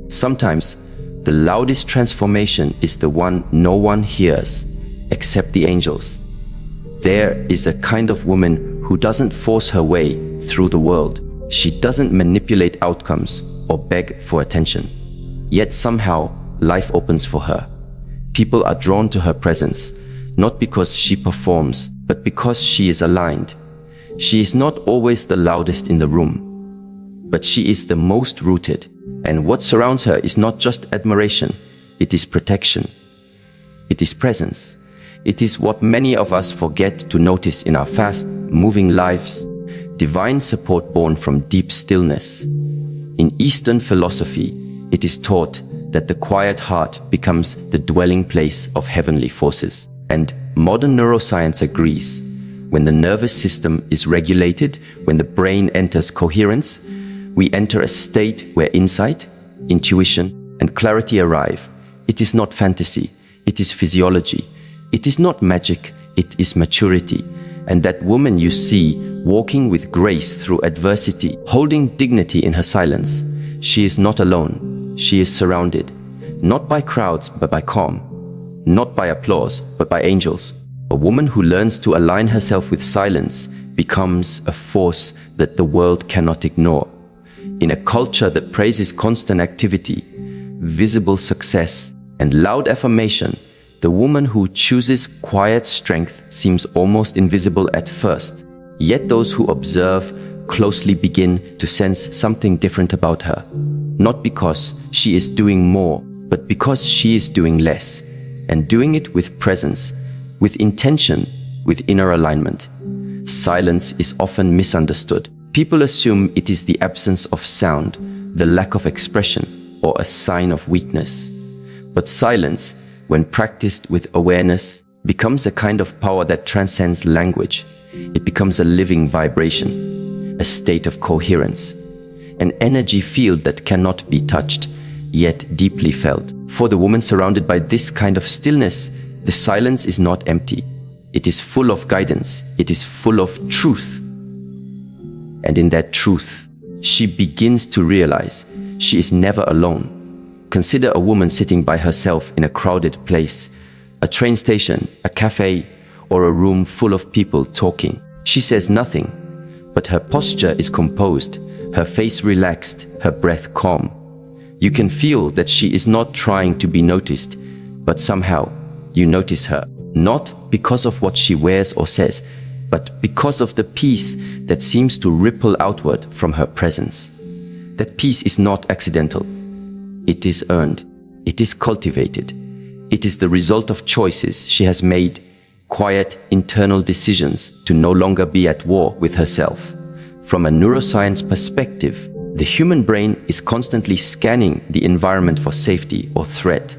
Sometimes, the loudest transformation is the one no one hears, except the angels. There is a kind of woman who doesn't force her way through the world. She doesn't manipulate outcomes or beg for attention. Yet somehow, life opens for her. People are drawn to her presence, not because she performs, but because she is aligned. She is not always the loudest in the room, but she is the most rooted. And what surrounds her is not just admiration, it is protection. It is presence. It is what many of us forget to notice in our fast, moving lives. Divine support born from deep stillness. In Eastern philosophy, it is taught that the quiet heart becomes the dwelling place of heavenly forces. And modern neuroscience agrees. When the nervous system is regulated, when the brain enters coherence, we enter a state where insight, intuition, and clarity arrive. It is not fantasy, it is physiology. It is not magic, it is maturity. And that woman you see walking with grace through adversity, holding dignity in her silence, she is not alone. She is surrounded, not by crowds, but by calm, not by applause, but by angels. A woman who learns to align herself with silence becomes a force that the world cannot ignore. In a culture that praises constant activity, visible success, and loud affirmation, the woman who chooses quiet strength seems almost invisible at first. Yet those who observe closely begin to sense something different about her. Not because she is doing more, but because she is doing less, and doing it with presence, with intention, with inner alignment. Silence is often misunderstood. People assume it is the absence of sound, the lack of expression, or a sign of weakness. But silence, when practiced with awareness, becomes a kind of power that transcends language. It becomes a living vibration, a state of coherence, an energy field that cannot be touched, yet deeply felt. For the woman surrounded by this kind of stillness, the silence is not empty. It is full of guidance. It is full of truth. And in that truth, she begins to realize she is never alone. Consider a woman sitting by herself in a crowded place, a train station, a cafe, or a room full of people talking. She says nothing, but her posture is composed, her face relaxed, her breath calm. You can feel that she is not trying to be noticed, but somehow you notice her, not because of what she wears or says, but because of the peace that seems to ripple outward from her presence. That peace is not accidental. It is earned. It is cultivated. It is the result of choices she has made, quiet internal decisions to no longer be at war with herself. From a neuroscience perspective, the human brain is constantly scanning the environment for safety or threat.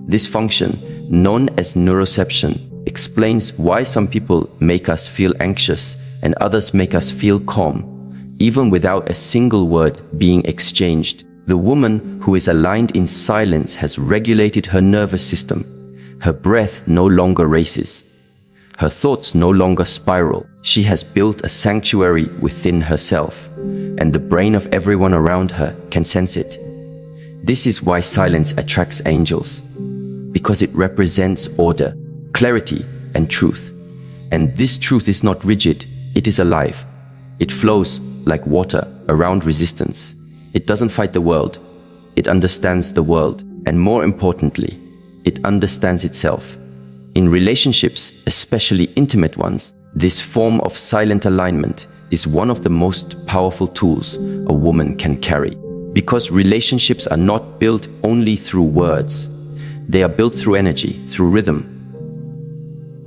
This function, known as neuroception, explains why some people make us feel anxious and others make us feel calm, even without a single word being exchanged. The woman who is aligned in silence has regulated her nervous system. Her breath no longer races. Her thoughts no longer spiral. She has built a sanctuary within herself, and the brain of everyone around her can sense it. This is why silence attracts angels, because it represents order, clarity, and truth. And this truth is not rigid, it is alive. It flows like water around resistance. It doesn't fight the world, it understands the world, and more importantly, it understands itself. In relationships, especially intimate ones, this form of silent alignment is one of the most powerful tools a woman can carry. Because relationships are not built only through words. They are built through energy, through rhythm,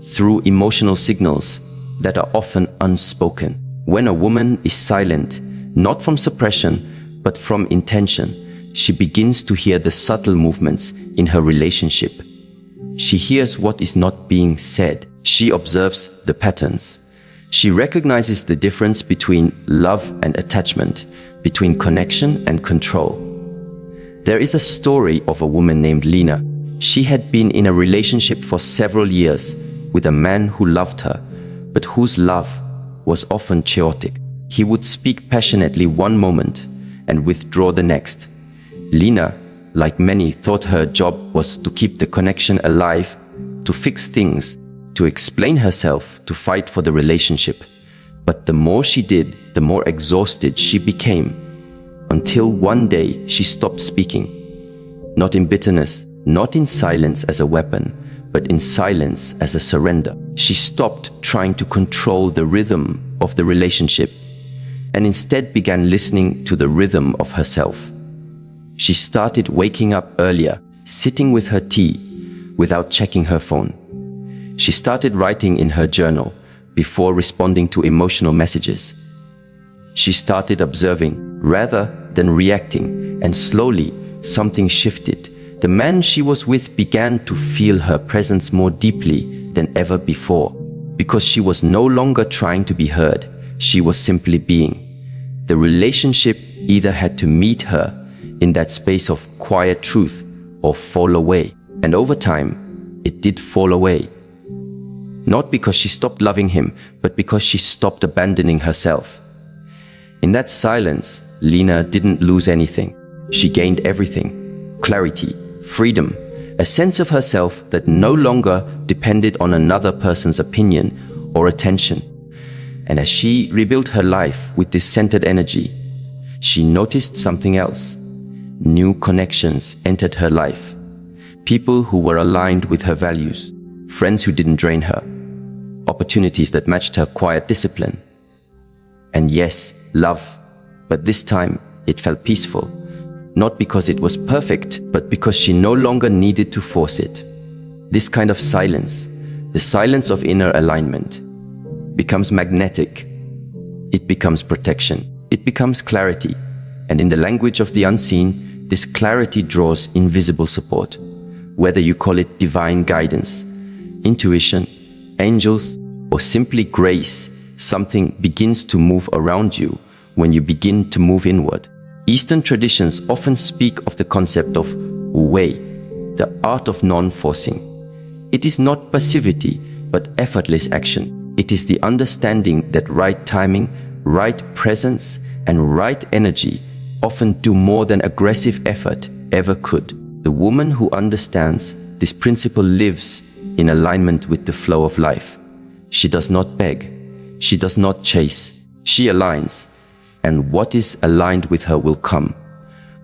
through emotional signals that are often unspoken. When a woman is silent, not from suppression, but from intention, she begins to hear the subtle movements in her relationship. She hears what is not being said. She observes the patterns. She recognizes the difference between love and attachment, between connection and control. There is a story of a woman named Lena. She had been in a relationship for several years with a man who loved her, but whose love was often chaotic. He would speak passionately one moment and withdraw the next. Lena, like many, thought her job was to keep the connection alive, to fix things, to explain herself, to fight for the relationship. But the more she did, the more exhausted she became, until one day she stopped speaking. Not in bitterness, not in silence as a weapon, but in silence as a surrender. She stopped trying to control the rhythm of the relationship and instead began listening to the rhythm of herself. She started waking up earlier, sitting with her tea, without checking her phone. She started writing in her journal before responding to emotional messages. She started observing rather than reacting, and slowly something shifted. The man she was with began to feel her presence more deeply than ever before, because she was no longer trying to be heard, she was simply being. The relationship either had to meet her in that space of quiet truth or fall away. And over time, it did fall away. Not because she stopped loving him, but because she stopped abandoning herself. In that silence, Lena didn't lose anything. She gained everything: clarity, freedom, a sense of herself that no longer depended on another person's opinion or attention. And as she rebuilt her life with this centered energy, she noticed something else. New connections entered her life. People who were aligned with her values, friends who didn't drain her, opportunities that matched her quiet discipline. And yes, love, but this time it felt peaceful, not because it was perfect, but because she no longer needed to force it. This kind of silence, the silence of inner alignment, becomes magnetic. It becomes protection. It becomes clarity. And in the language of the unseen, this clarity draws invisible support. Whether you call it divine guidance, intuition, angels, or simply grace, something begins to move around you when you begin to move inward. Eastern traditions often speak of the concept of wei, the art of non-forcing. It is not passivity, but effortless action. It is the understanding that right timing, right presence, and right energy often do more than aggressive effort ever could. The woman who understands this principle lives in alignment with the flow of life. She does not beg. She does not chase. She aligns. And what is aligned with her will come.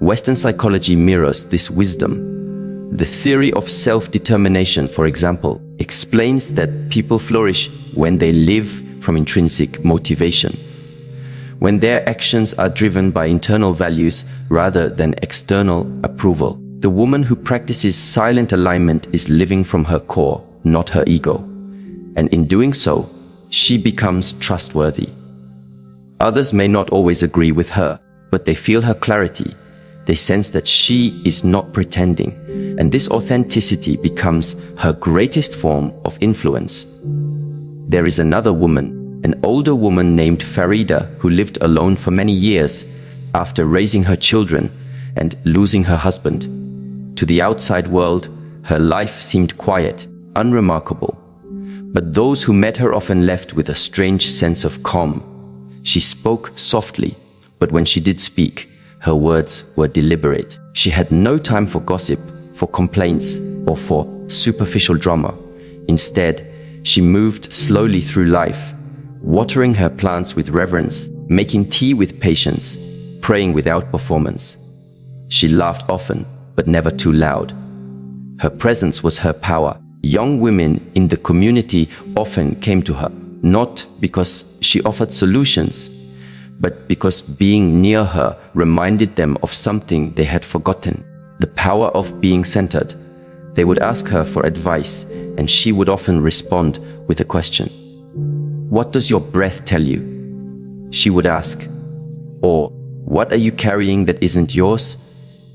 Western psychology mirrors this wisdom. The theory of self-determination, for example, explains that people flourish when they live from intrinsic motivation, when their actions are driven by internal values rather than external approval. The woman who practices silent alignment is living from her core, not her ego. And in doing so, she becomes trustworthy. Others may not always agree with her, but they feel her clarity. They sense that she is not pretending, and this authenticity becomes her greatest form of influence. There is another woman, an older woman named Farida, who lived alone for many years after raising her children and losing her husband. To the outside world, her life seemed quiet, unremarkable. But those who met her often left with a strange sense of calm. She spoke softly, but when she did speak, her words were deliberate. She had no time for gossip, for complaints, or for superficial drama. Instead, she moved slowly through life, watering her plants with reverence, making tea with patience, praying without performance. She laughed often, but never too loud. Her presence was her power. Young women in the community often came to her, not because she offered solutions, but because being near her reminded them of something they had forgotten, the power of being centered. They would ask her for advice, and she would often respond with a question. "What does your breath tell you?" she would ask. Or, "What are you carrying that isn't yours?"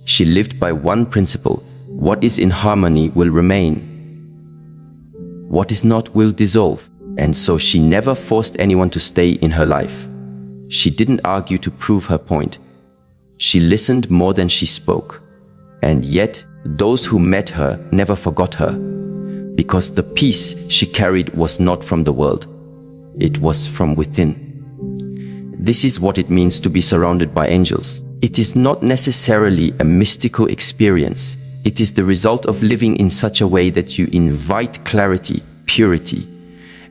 She lived by one principle: what is in harmony will remain. What is not will dissolve. And so she never forced anyone to stay in her life. She didn't argue to prove her point. She listened more than she spoke. And yet, those who met her never forgot her, because the peace she carried was not from the world. It was from within. This is what it means to be surrounded by angels. It is not necessarily a mystical experience. It is the result of living in such a way that you invite clarity, purity,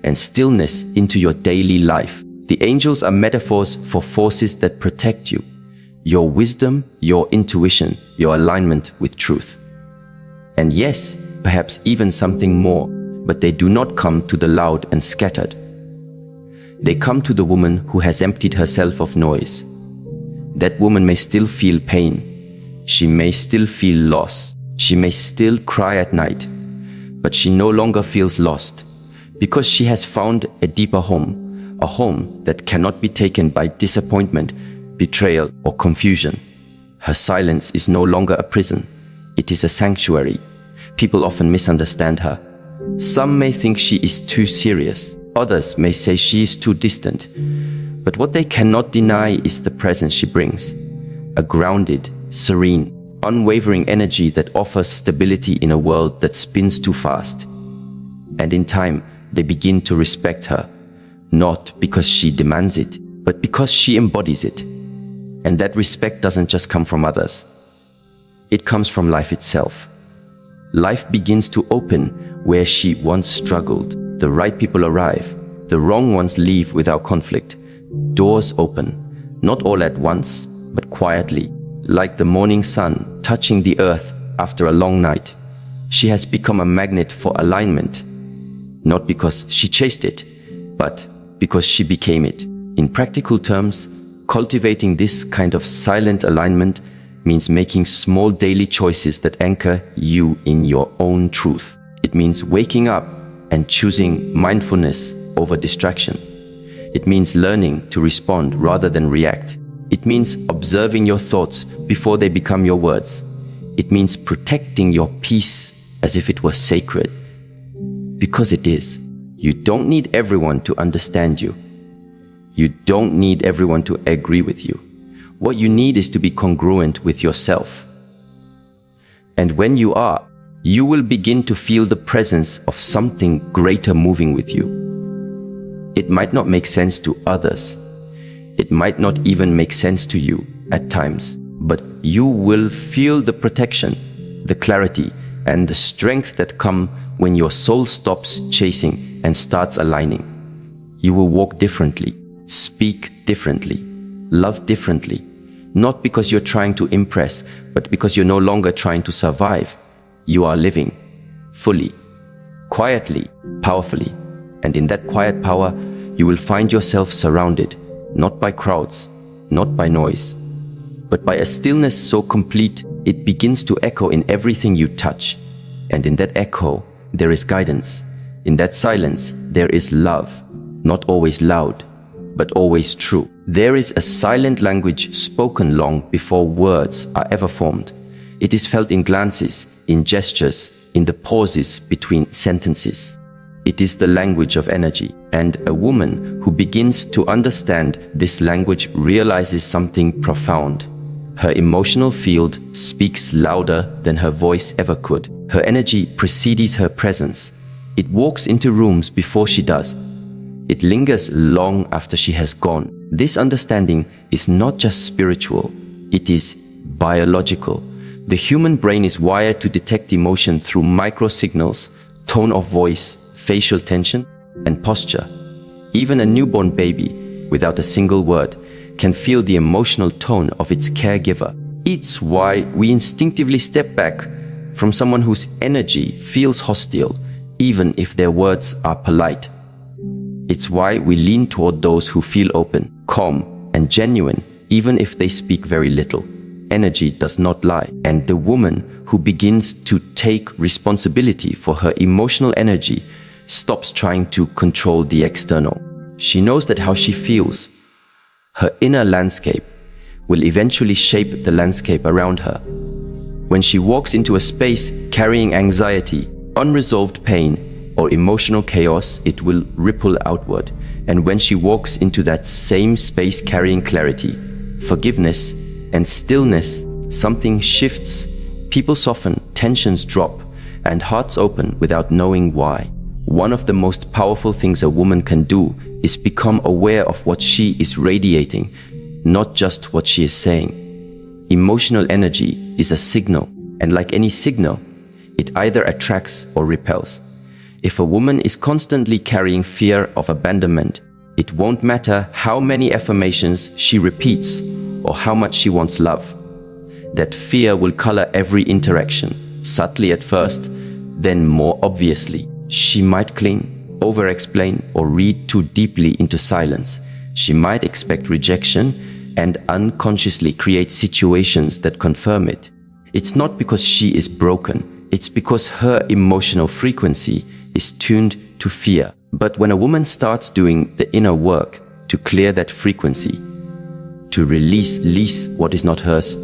and stillness into your daily life. The angels are metaphors for forces that protect you. Your wisdom, your intuition, your alignment with truth. And yes, perhaps even something more, but they do not come to the loud and scattered. They come to the woman who has emptied herself of noise. That woman may still feel pain. She may still feel loss. She may still cry at night. But she no longer feels lost, because she has found a deeper home, a home that cannot be taken by disappointment, betrayal, or confusion. Her silence is no longer a prison. It is a sanctuary. People often misunderstand her. Some may think she is too serious. Others may say she is too distant. But what they cannot deny is the presence she brings. A grounded, serene, unwavering energy that offers stability in a world that spins too fast. And in time, they begin to respect her, not because she demands it, but because she embodies it. And that respect doesn't just come from others. It comes from life itself. Life begins to open where she once struggled. The right people arrive. The wrong ones leave without conflict. Doors open, not all at once, but quietly, like the morning sun touching the earth after a long night. She has become a magnet for alignment, not because she chased it, but because she became it. In practical terms, cultivating this kind of silent alignment means making small daily choices that anchor you in your own truth. It means waking up and choosing mindfulness over distraction. It means learning to respond rather than react. It means observing your thoughts before they become your words. It means protecting your peace as if it was sacred. Because it is. You don't need everyone to understand you. You don't need everyone to agree with you. What you need is to be congruent with yourself. And when you are, you will begin to feel the presence of something greater moving with you. It might not make sense to others. It might not even make sense to you at times, but you will feel the protection, the clarity, and the strength that come when your soul stops chasing and starts aligning. You will walk differently, speak differently, love differently, not because you're trying to impress, but because you're no longer trying to survive. You are living fully, quietly, powerfully. And in that quiet power, you will find yourself surrounded, not by crowds, not by noise, but by a stillness so complete it begins to echo in everything you touch. And in that echo, there is guidance. In that silence, there is love, not always loud, but always true. There is a silent language spoken long before words are ever formed. It is felt in glances, in gestures, in the pauses between sentences. It is the language of energy, and a woman who begins to understand this language realizes something profound. Her emotional field speaks louder than her voice ever could. Her energy precedes her presence. It walks into rooms before she does. It lingers long after she has gone. This understanding is not just spiritual, it is biological. The human brain is wired to detect emotion through microsignals, tone of voice, facial tension, and posture. Even a newborn baby, without a single word, can feel the emotional tone of its caregiver. It's why we instinctively step back from someone whose energy feels hostile, even if their words are polite. It's why we lean toward those who feel open, calm, and genuine, even if they speak very little. Energy does not lie, and the woman who begins to take responsibility for her emotional energy stops trying to control the external. She knows that how she feels, her inner landscape, will eventually shape the landscape around her. When she walks into a space carrying anxiety, unresolved pain, or emotional chaos, it will ripple outward. And when she walks into that same space carrying clarity, forgiveness, and stillness, something shifts. People soften, tensions drop, and hearts open without knowing why. One of the most powerful things a woman can do is become aware of what she is radiating, not just what she is saying. emotional energy is a signal, and like any signal, it either attracts or repels. If a woman is constantly carrying fear of abandonment, it won't matter how many affirmations she repeats or how much she wants love. That fear will color every interaction, subtly at first, then more obviously. She might cling, over-explain, or read too deeply into silence. She might expect rejection and unconsciously create situations that confirm it. It's not because she is broken, it's because her emotional frequency is tuned to fear. But when a woman starts doing the inner work to clear that frequency, to release what is not hers,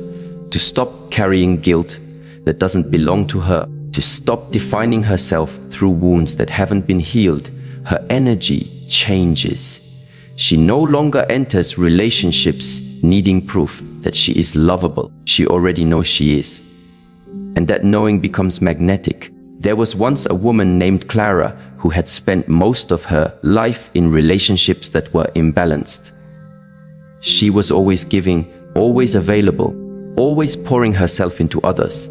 to stop carrying guilt that doesn't belong to her, to stop defining herself through wounds that haven't been healed, her energy changes. She no longer enters relationships needing proof that she is lovable. She already knows she is. And that knowing becomes magnetic. There was once a woman named Clara who had spent most of her life in relationships that were imbalanced. She was always giving, always available, always pouring herself into others.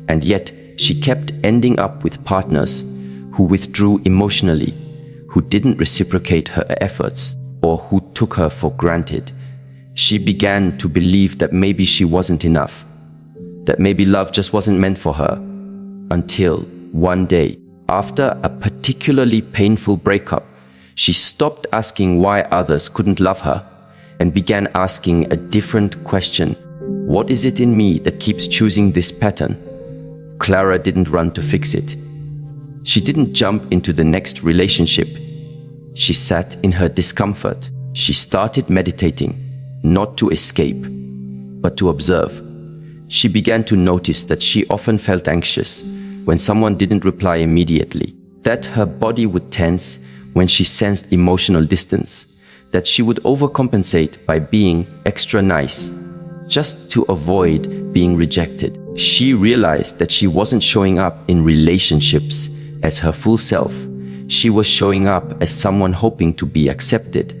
And yet, she kept ending up with partners who withdrew emotionally, who didn't reciprocate her efforts, or who took her for granted. She began to believe that maybe she wasn't enough, that maybe love just wasn't meant for her, until one day, after a particularly painful breakup, she stopped asking why others couldn't love her and began asking a different question. What is it in me that keeps choosing this pattern? Clara didn't run to fix it. She didn't jump into the next relationship. She sat in her discomfort. She started meditating, not to escape, but to observe. She began to notice that she often felt anxious when someone didn't reply immediately, that her body would tense when she sensed emotional distance, that she would overcompensate by being extra nice, just to avoid being rejected. She realized that she wasn't showing up in relationships as her full self. She was showing up as someone hoping to be accepted.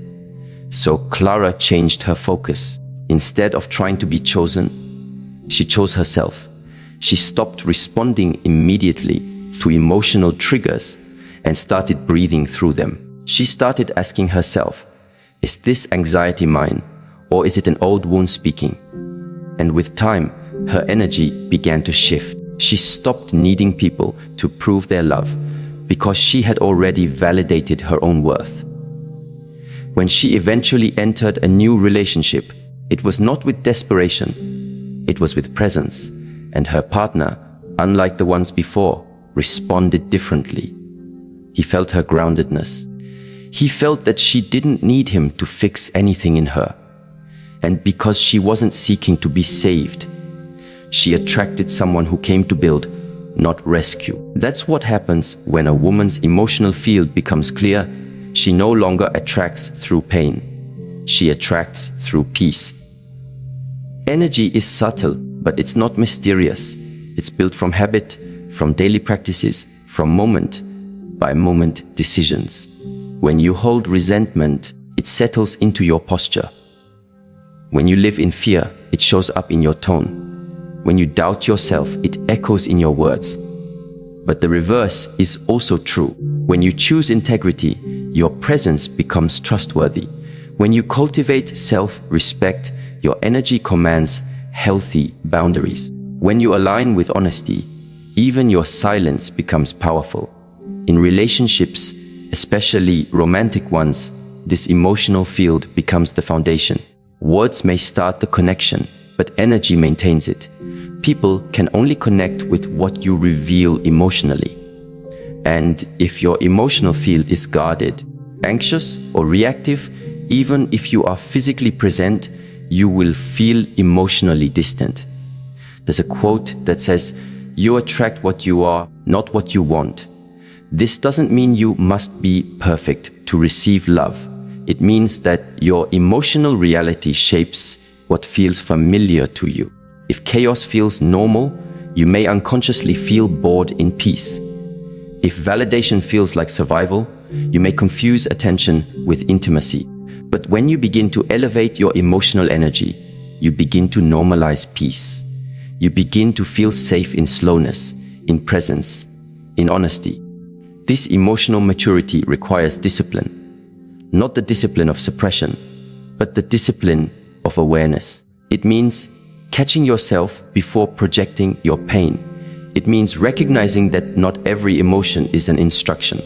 So Clara changed her focus. Instead of trying to be chosen, she chose herself. She stopped responding immediately to emotional triggers and started breathing through them. She started asking herself, is this anxiety mine, or is it an old wound speaking? And with time, her energy began to shift. She stopped needing people to prove their love because she had already validated her own worth. When she eventually entered a new relationship, it was not with desperation, it was with presence, and her partner, unlike the ones before, responded differently. He felt her groundedness. He felt that she didn't need him to fix anything in her. And because she wasn't seeking to be saved, she attracted someone who came to build, not rescue. That's what happens when a woman's emotional field becomes clear. She no longer attracts through pain. She attracts through peace. Energy is subtle, but it's not mysterious. It's built from habit, from daily practices, from moment-by-moment decisions. When you hold resentment, it settles into your posture. When you live in fear, it shows up in your tone. When you doubt yourself, it echoes in your words. But the reverse is also true. When you choose integrity, your presence becomes trustworthy. When you cultivate self-respect, your energy commands healthy boundaries. When you align with honesty, even your silence becomes powerful. In relationships, especially romantic ones, this emotional field becomes the foundation. Words may start the connection, but energy maintains it. People can only connect with what you reveal emotionally. And if your emotional field is guarded, anxious or reactive, even if you are physically present, you will feel emotionally distant. There's a quote that says, "You attract what you are, not what you want." This doesn't mean you must be perfect to receive love. It means that your emotional reality shapes what feels familiar to you. If chaos feels normal, you may unconsciously feel bored in peace. If validation feels like survival, you may confuse attention with intimacy. But when you begin to elevate your emotional energy, you begin to normalize peace. You begin to feel safe in slowness, in presence, in honesty. This emotional maturity requires discipline, not the discipline of suppression, but the discipline of awareness. It means catching yourself before projecting your pain. It means recognizing that not every emotion is an instruction.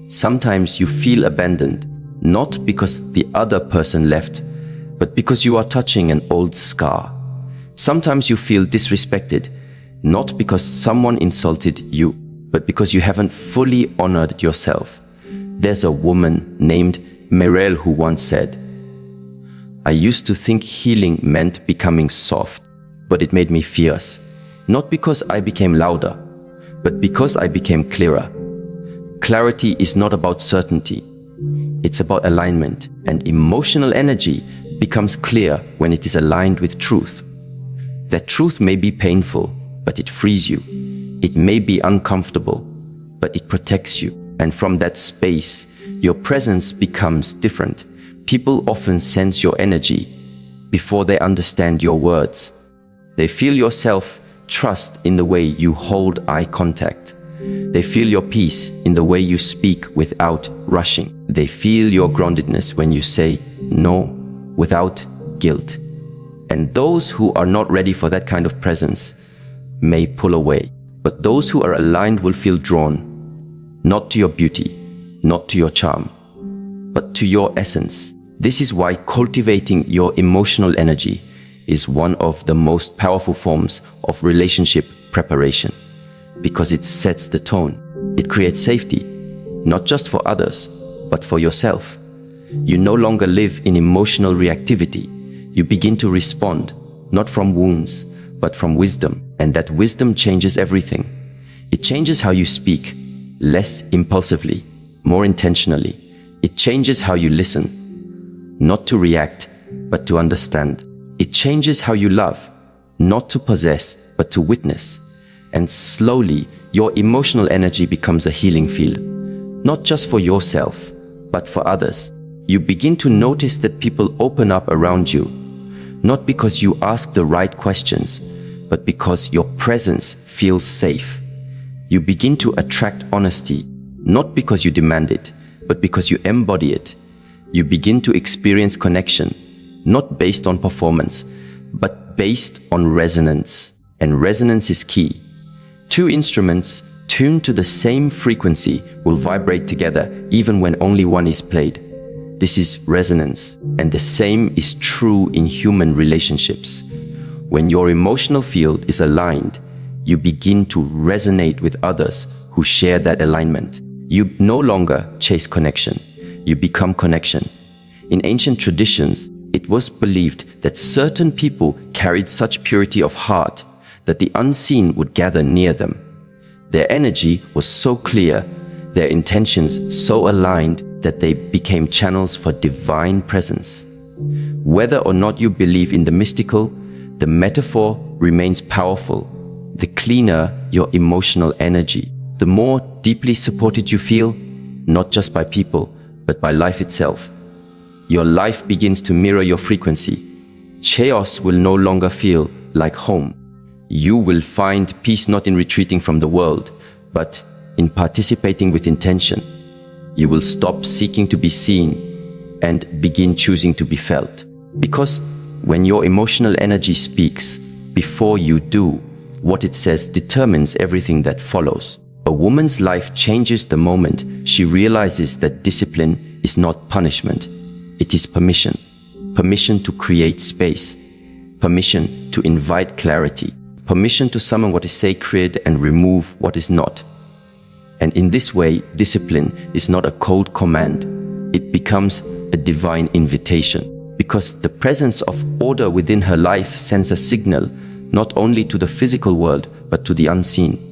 Sometimes you feel abandoned, not because the other person left, but because you are touching an old scar. Sometimes you feel disrespected, not because someone insulted you, but because you haven't fully honored yourself. There's a woman named Merel who once said, "I used to think healing meant becoming soft, but it made me fierce. Not because I became louder, but because I became clearer." Clarity is not about certainty. It's about alignment, and emotional energy becomes clear when it is aligned with truth. That truth may be painful, but it frees you. It may be uncomfortable, but it protects you. And from that space, your presence becomes different. People often sense your energy before they understand your words. They feel your self-trust in the way you hold eye contact. They feel your peace in the way you speak without rushing. They feel your groundedness when you say no without guilt. And those who are not ready for that kind of presence may pull away. But those who are aligned will feel drawn, not to your beauty, not to your charm, but to your essence. This is why cultivating your emotional energy is one of the most powerful forms of relationship preparation, because it sets the tone. It creates safety, not just for others, but for yourself. You no longer live in emotional reactivity. You begin to respond, not from wounds, but from wisdom. And that wisdom changes everything. It changes how you speak, less impulsively, more intentionally. It changes how you listen, not to react, but to understand. It changes how you love, not to possess, but to witness. And slowly, your emotional energy becomes a healing field, not just for yourself, but for others. You begin to notice that people open up around you, not because you ask the right questions, but because your presence feels safe. You begin to attract honesty, not because you demand it, but because you embody it. You begin to experience connection, not based on performance, but based on resonance. And resonance is key. Two instruments tuned to the same frequency will vibrate together even when only one is played. This is resonance, and the same is true in human relationships. When your emotional field is aligned, you begin to resonate with others who share that alignment. You no longer chase connection, you become connection. In ancient traditions, it was believed that certain people carried such purity of heart that the unseen would gather near them. Their energy was so clear, their intentions so aligned that they became channels for divine presence. Whether or not you believe in the mystical, the metaphor remains powerful. The cleaner your emotional energy, the more deeply supported you feel, not just by people, but by life itself. Your life begins to mirror your frequency. Chaos will no longer feel like home. You will find peace not in retreating from the world, but in participating with intention. You will stop seeking to be seen and begin choosing to be felt. Because when your emotional energy speaks, before you do, what it says determines everything that follows. A woman's life changes the moment she realizes that discipline is not punishment. It is permission. Permission to create space. Permission to invite clarity. Permission to summon what is sacred and remove what is not. And in this way, discipline is not a cold command. It becomes a divine invitation. Because the presence of order within her life sends a signal, not only to the physical world, but to the unseen.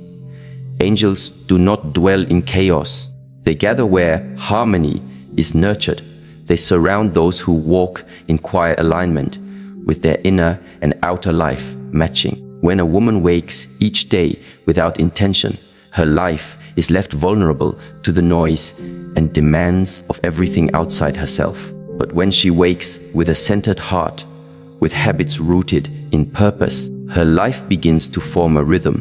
Angels do not dwell in chaos. They gather where harmony is nurtured. They surround those who walk in quiet alignment, with their inner and outer life matching. When a woman wakes each day without intention, her life is left vulnerable to the noise and demands of everything outside herself. But when she wakes with a centered heart, with habits rooted in purpose, her life begins to form a rhythm,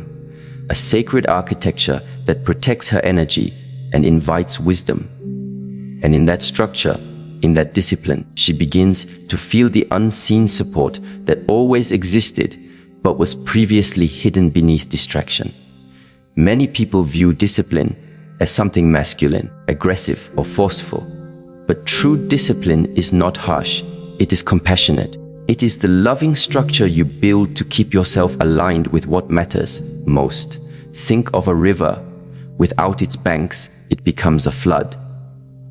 a sacred architecture that protects her energy and invites wisdom. And in that structure, in that discipline, she begins to feel the unseen support that always existed but was previously hidden beneath distraction. Many people view discipline as something masculine, aggressive, or forceful. But true discipline is not harsh. It is compassionate. It is the loving structure you build to keep yourself aligned with what matters most. Think of a river. Without its banks, it becomes a flood.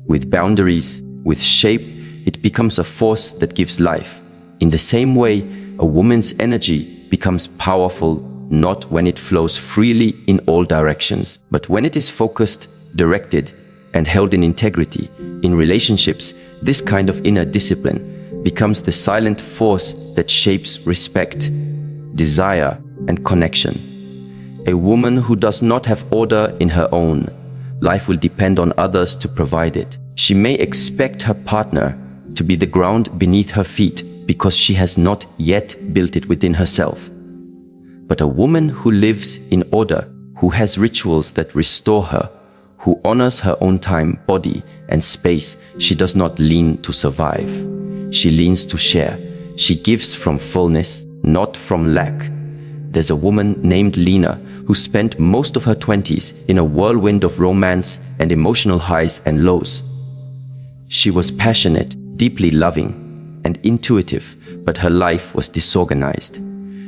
With boundaries, with shape, it becomes a force that gives life. In the same way, a woman's energy becomes powerful not when it flows freely in all directions, but when it is focused, directed, and held in integrity. In relationships, this kind of inner discipline becomes the silent force that shapes respect, desire, and connection. A woman who does not have order in her own life will depend on others to provide it. She may expect her partner to be the ground beneath her feet because she has not yet built it within herself. But a woman who lives in order, who has rituals that restore her, who honors her own time, body, and space, she does not lean to survive. She leans to share. She gives from fullness, not from lack. There's a woman named Lena who spent most of her 20s in a whirlwind of romance and emotional highs and lows. She was passionate, deeply loving, and intuitive, but her life was disorganized.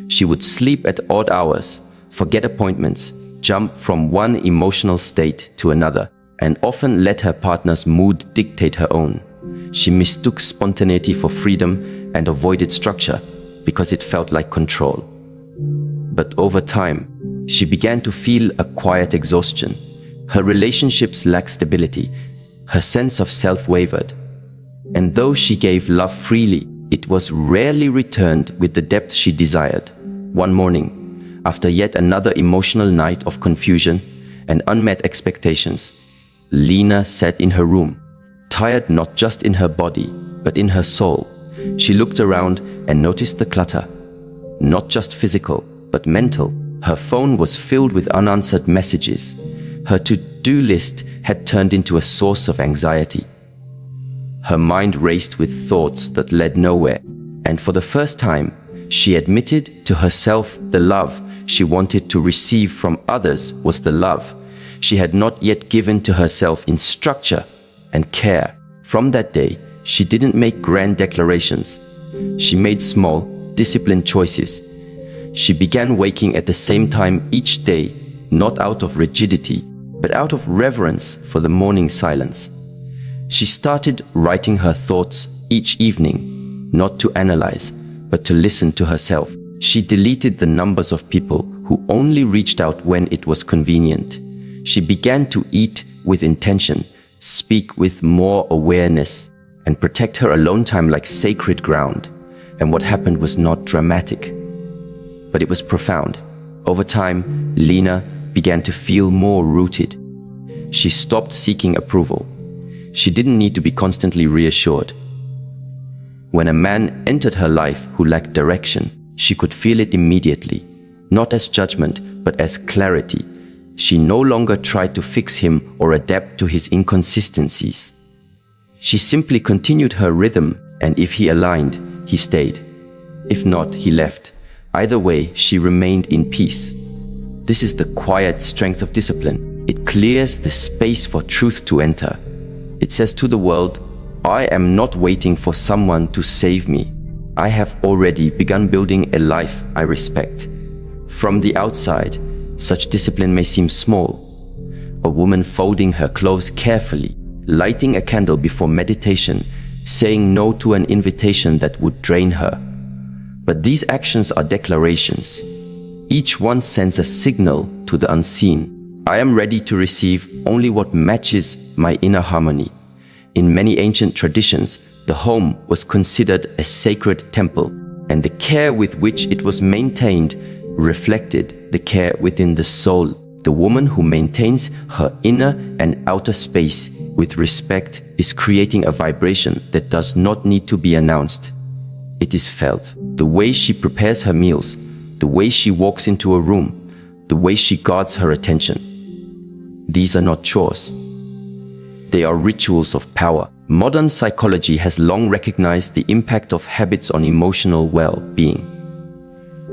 She would sleep at odd hours, forget appointments, jump from one emotional state to another, and often let her partner's mood dictate her own. She mistook spontaneity for freedom and avoided structure because it felt like control. But over time, she began to feel a quiet exhaustion. Her relationships lacked stability. Her sense of self wavered. And though she gave love freely, it was rarely returned with the depth she desired. One morning, after yet another emotional night of confusion and unmet expectations, Lena sat in her room, tired not just in her body, but in her soul. She looked around and noticed the clutter, not just physical, but mental. Her phone was filled with unanswered messages. Her to-do list had turned into a source of anxiety. Her mind raced with thoughts that led nowhere, and for the first time, she admitted to herself the love she wanted to receive from others was the love she had not yet given to herself in structure and care. From that day, she didn't make grand declarations. She made small, disciplined choices. She began waking at the same time each day, not out of rigidity, but out of reverence for the morning silence. She started writing her thoughts each evening, not to analyze, but to listen to herself. She deleted the numbers of people who only reached out when it was convenient. She began to eat with intention, speak with more awareness, and protect her alone time like sacred ground. And what happened was not dramatic, but it was profound. Over time, Lena began to feel more rooted. She stopped seeking approval. She didn't need to be constantly reassured. When a man entered her life who lacked direction, she could feel it immediately, not as judgment, but as clarity. She no longer tried to fix him or adapt to his inconsistencies. She simply continued her rhythm, and if he aligned, he stayed. If not, he left. Either way, she remained in peace. This is the quiet strength of discipline. It clears the space for truth to enter. It says to the world, I am not waiting for someone to save me. I have already begun building a life I respect. From the outside, such discipline may seem small. A woman folding her clothes carefully, lighting a candle before meditation, saying no to an invitation that would drain her. But these actions are declarations. Each one sends a signal to the unseen. I am ready to receive only what matches my inner harmony. In many ancient traditions, the home was considered a sacred temple, and the care with which it was maintained reflected the care within the soul. The woman who maintains her inner and outer space with respect is creating a vibration that does not need to be announced. It is felt. The way she prepares her meals, the way she walks into a room, the way she guards her attention. These are not chores. They are rituals of power. Modern psychology has long recognized the impact of habits on emotional well-being.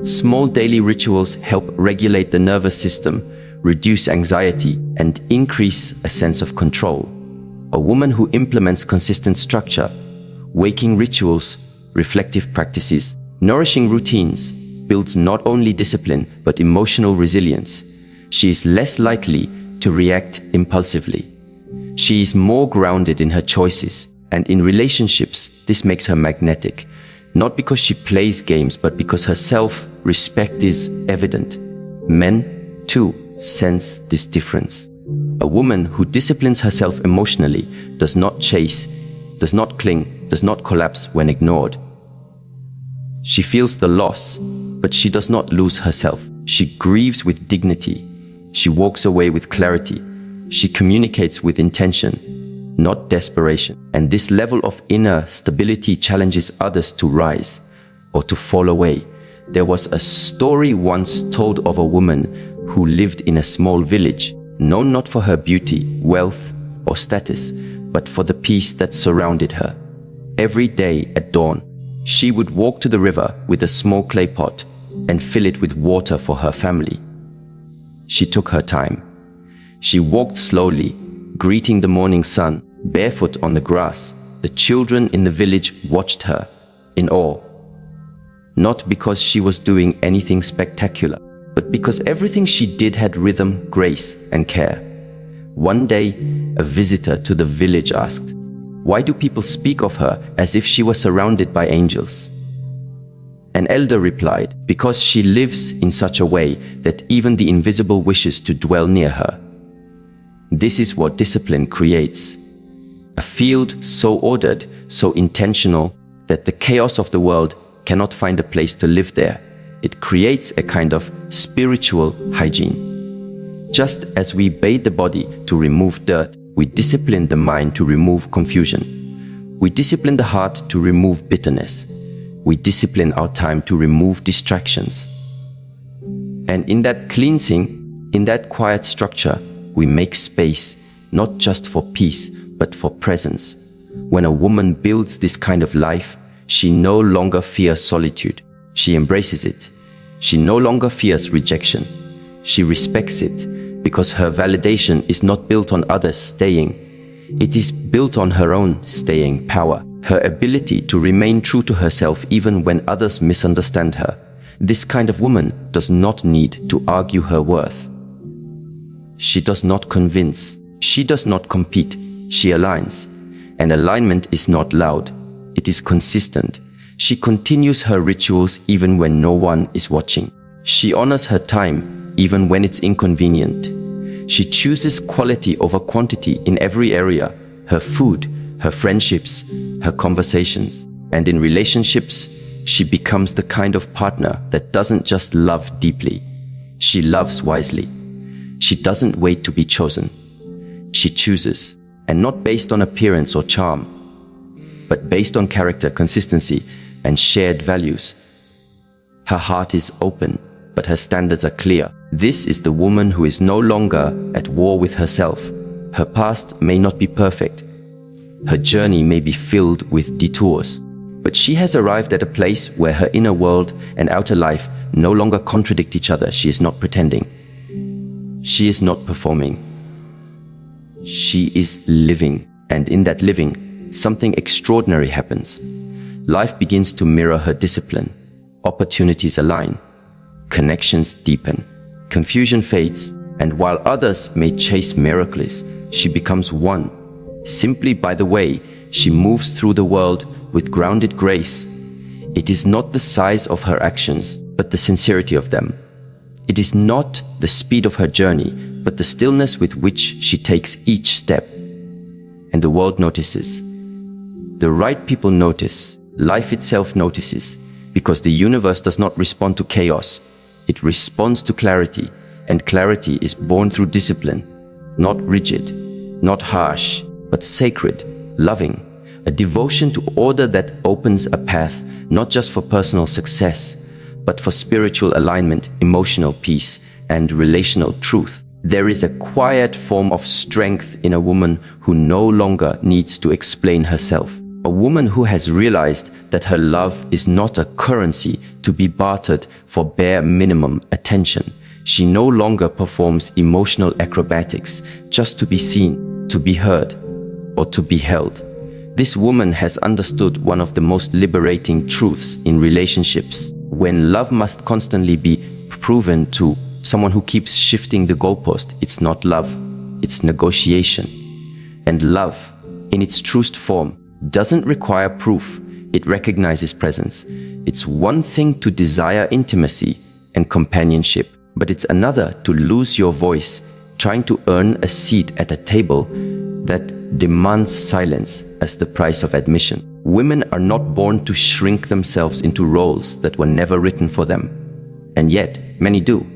Small daily rituals help regulate the nervous system, reduce anxiety, and increase a sense of control. A woman who implements consistent structure, waking rituals, reflective practices, nourishing routines, builds not only discipline but emotional resilience. She is less likely to react impulsively. She is more grounded in her choices, and in relationships, this makes her magnetic, not because she plays games, but because her self-respect is evident. Men, too, sense this difference. A woman who disciplines herself emotionally does not chase, does not cling, does not collapse when ignored. She feels the loss, but she does not lose herself. She grieves with dignity. She walks away with clarity. She communicates with intention, not desperation. And this level of inner stability challenges others to rise or to fall away. There was a story once told of a woman who lived in a small village, known not for her beauty, wealth, or status, but for the peace that surrounded her. Every day at dawn, she would walk to the river with a small clay pot and fill it with water for her family. She took her time. She walked slowly, greeting the morning sun, barefoot on the grass. The children in the village watched her in awe, not because she was doing anything spectacular, but because everything she did had rhythm, grace, and care. One day, a visitor to the village asked, "Why do people speak of her as if she was surrounded by angels?" An elder replied, "Because she lives in such a way that even the invisible wishes to dwell near her." This is what discipline creates. A field so ordered, so intentional, that the chaos of the world cannot find a place to live there. It creates a kind of spiritual hygiene. Just as we bathe the body to remove dirt, we discipline the mind to remove confusion. We discipline the heart to remove bitterness. We discipline our time to remove distractions. And in that cleansing, in that quiet structure, we make space, not just for peace, but for presence. When a woman builds this kind of life, she no longer fears solitude. She embraces it. She no longer fears rejection. She respects it because her validation is not built on others staying. It is built on her own staying power, her ability to remain true to herself even when others misunderstand her. This kind of woman does not need to argue her worth. She does not convince. She does not compete. She aligns. And alignment is not loud. It is consistent. She continues her rituals even when no one is watching. She honors her time even when it's inconvenient. She chooses quality over quantity in every area: her food, her friendships, her conversations. And in relationships, she becomes the kind of partner that doesn't just love deeply. She loves wisely. She doesn't wait to be chosen. She chooses, and not based on appearance or charm, but based on character, consistency, and shared values. Her heart is open, but her standards are clear. This is the woman who is no longer at war with herself. Her past may not be perfect. Her journey may be filled with detours, but she has arrived at a place where her inner world and outer life no longer contradict each other. She is not pretending. She is not performing. She is living, and in that living, something extraordinary happens. Life begins to mirror her discipline. Opportunities align. Connections deepen. Confusion fades, and while others may chase miracles, she becomes one. Simply by the way she moves through the world with grounded grace. It is not the size of her actions, but the sincerity of them. It is not the speed of her journey, but the stillness with which she takes each step. And the world notices. The right people notice. Life itself notices. Because the universe does not respond to chaos. It responds to clarity. And clarity is born through discipline. Not rigid, not harsh, but sacred, loving. A devotion to order that opens a path not just for personal success, but for spiritual alignment, emotional peace, and relational truth. There is a quiet form of strength in a woman who no longer needs to explain herself. A woman who has realized that her love is not a currency to be bartered for bare minimum attention. She no longer performs emotional acrobatics just to be seen, to be heard, or to be held. This woman has understood one of the most liberating truths in relationships. When love must constantly be proven to someone who keeps shifting the goalpost, it's not love, it's negotiation. And love, in its truest form, doesn't require proof, it recognizes presence. It's one thing to desire intimacy and companionship, but it's another to lose your voice, trying to earn a seat at a table that demands silence as the price of admission. Women are not born to shrink themselves into roles that were never written for them. And yet, many do.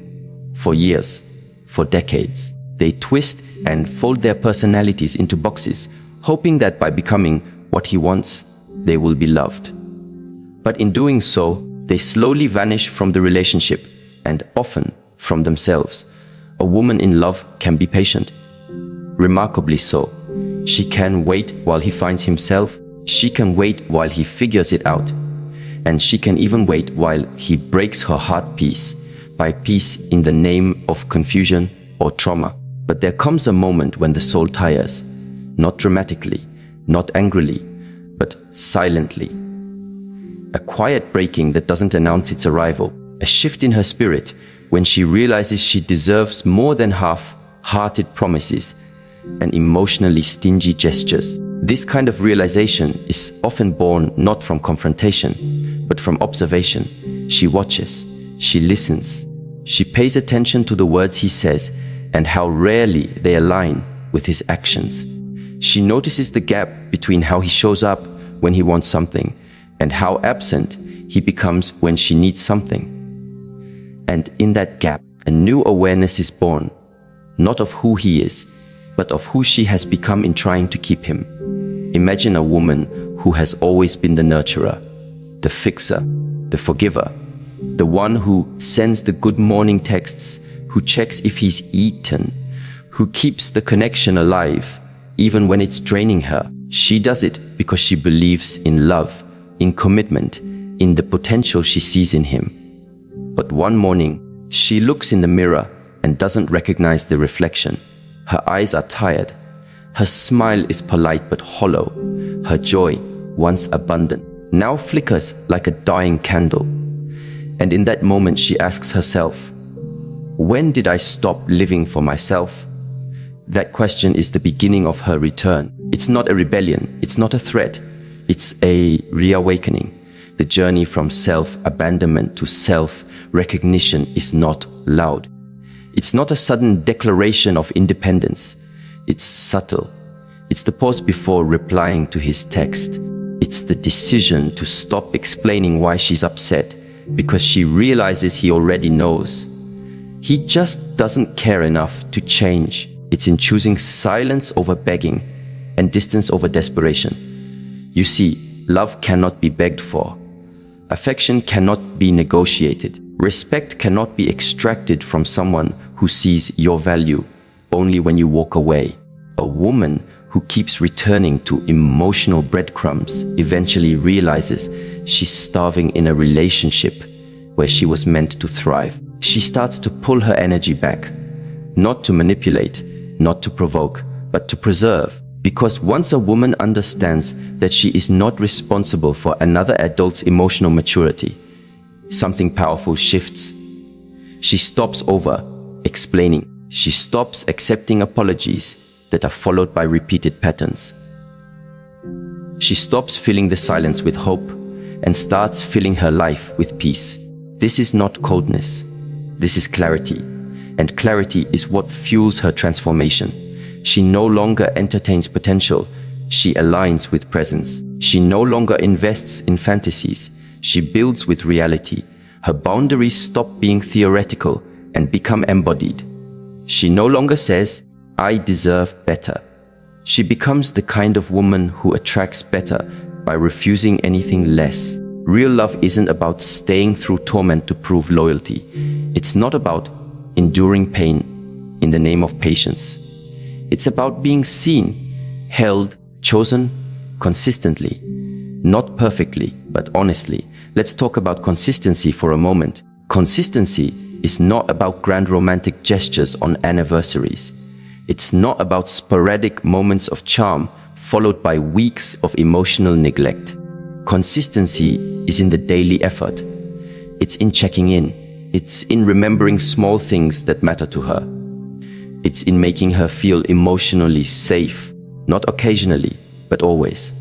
For years, for decades. They twist and fold their personalities into boxes, hoping that by becoming what he wants, they will be loved. But in doing so, they slowly vanish from the relationship and often from themselves. A woman in love can be patient. Remarkably so. She can wait while he finds himself. She can wait while he figures it out. And she can even wait while he breaks her heart piece by piece in the name of confusion or trauma. But there comes a moment when the soul tires, not dramatically, not angrily, but silently. A quiet breaking that doesn't announce its arrival, a shift in her spirit when she realizes she deserves more than half-hearted promises and emotionally stingy gestures. This kind of realization is often born not from confrontation, but from observation. She watches, she listens, she pays attention to the words he says and how rarely they align with his actions. She notices the gap between how he shows up when he wants something and how absent he becomes when she needs something. And in that gap, a new awareness is born, not of who he is, but of who she has become in trying to keep him. Imagine a woman who has always been the nurturer, the fixer, the forgiver, the one who sends the good morning texts, who checks if he's eaten, who keeps the connection alive, even when it's draining her. She does it because she believes in love, in commitment, in the potential she sees in him. But one morning, she looks in the mirror and doesn't recognize the reflection. Her eyes are tired. Her smile is polite but hollow. Her joy, once abundant, now flickers like a dying candle. And in that moment she asks herself, when did I stop living for myself? That question is the beginning of her return. It's not a rebellion, it's not a threat, it's a reawakening. The journey from self-abandonment to self-recognition is not loud. It's not a sudden declaration of independence. It's subtle. It's the pause before replying to his text. It's the decision to stop explaining why she's upset because she realizes he already knows. He just doesn't care enough to change. It's in choosing silence over begging and distance over desperation. You see, love cannot be begged for. Affection cannot be negotiated. Respect cannot be extracted from someone who sees your value only when you walk away. A woman who keeps returning to emotional breadcrumbs eventually realizes she's starving in a relationship where she was meant to thrive. She starts to pull her energy back, not to manipulate, not to provoke, but to preserve. Because once a woman understands that she is not responsible for another adult's emotional maturity, something powerful shifts. She stops over-explaining. She stops accepting apologies that are followed by repeated patterns. She stops filling the silence with hope and starts filling her life with peace. This is not coldness. This is clarity. And clarity is what fuels her transformation. She no longer entertains potential. She aligns with presence. She no longer invests in fantasies. She builds with reality. Her boundaries stop being theoretical and become embodied. She no longer says, I deserve better. She becomes the kind of woman who attracts better by refusing anything less. Real love isn't about staying through torment to prove loyalty. It's not about enduring pain in the name of patience. It's about being seen, held, chosen consistently. Not perfectly, but honestly. Let's talk about consistency for a moment. Consistency is not about grand romantic gestures on anniversaries. It's not about sporadic moments of charm followed by weeks of emotional neglect. Consistency is in the daily effort. It's in checking in. It's in remembering small things that matter to her. It's in making her feel emotionally safe, not occasionally, but always.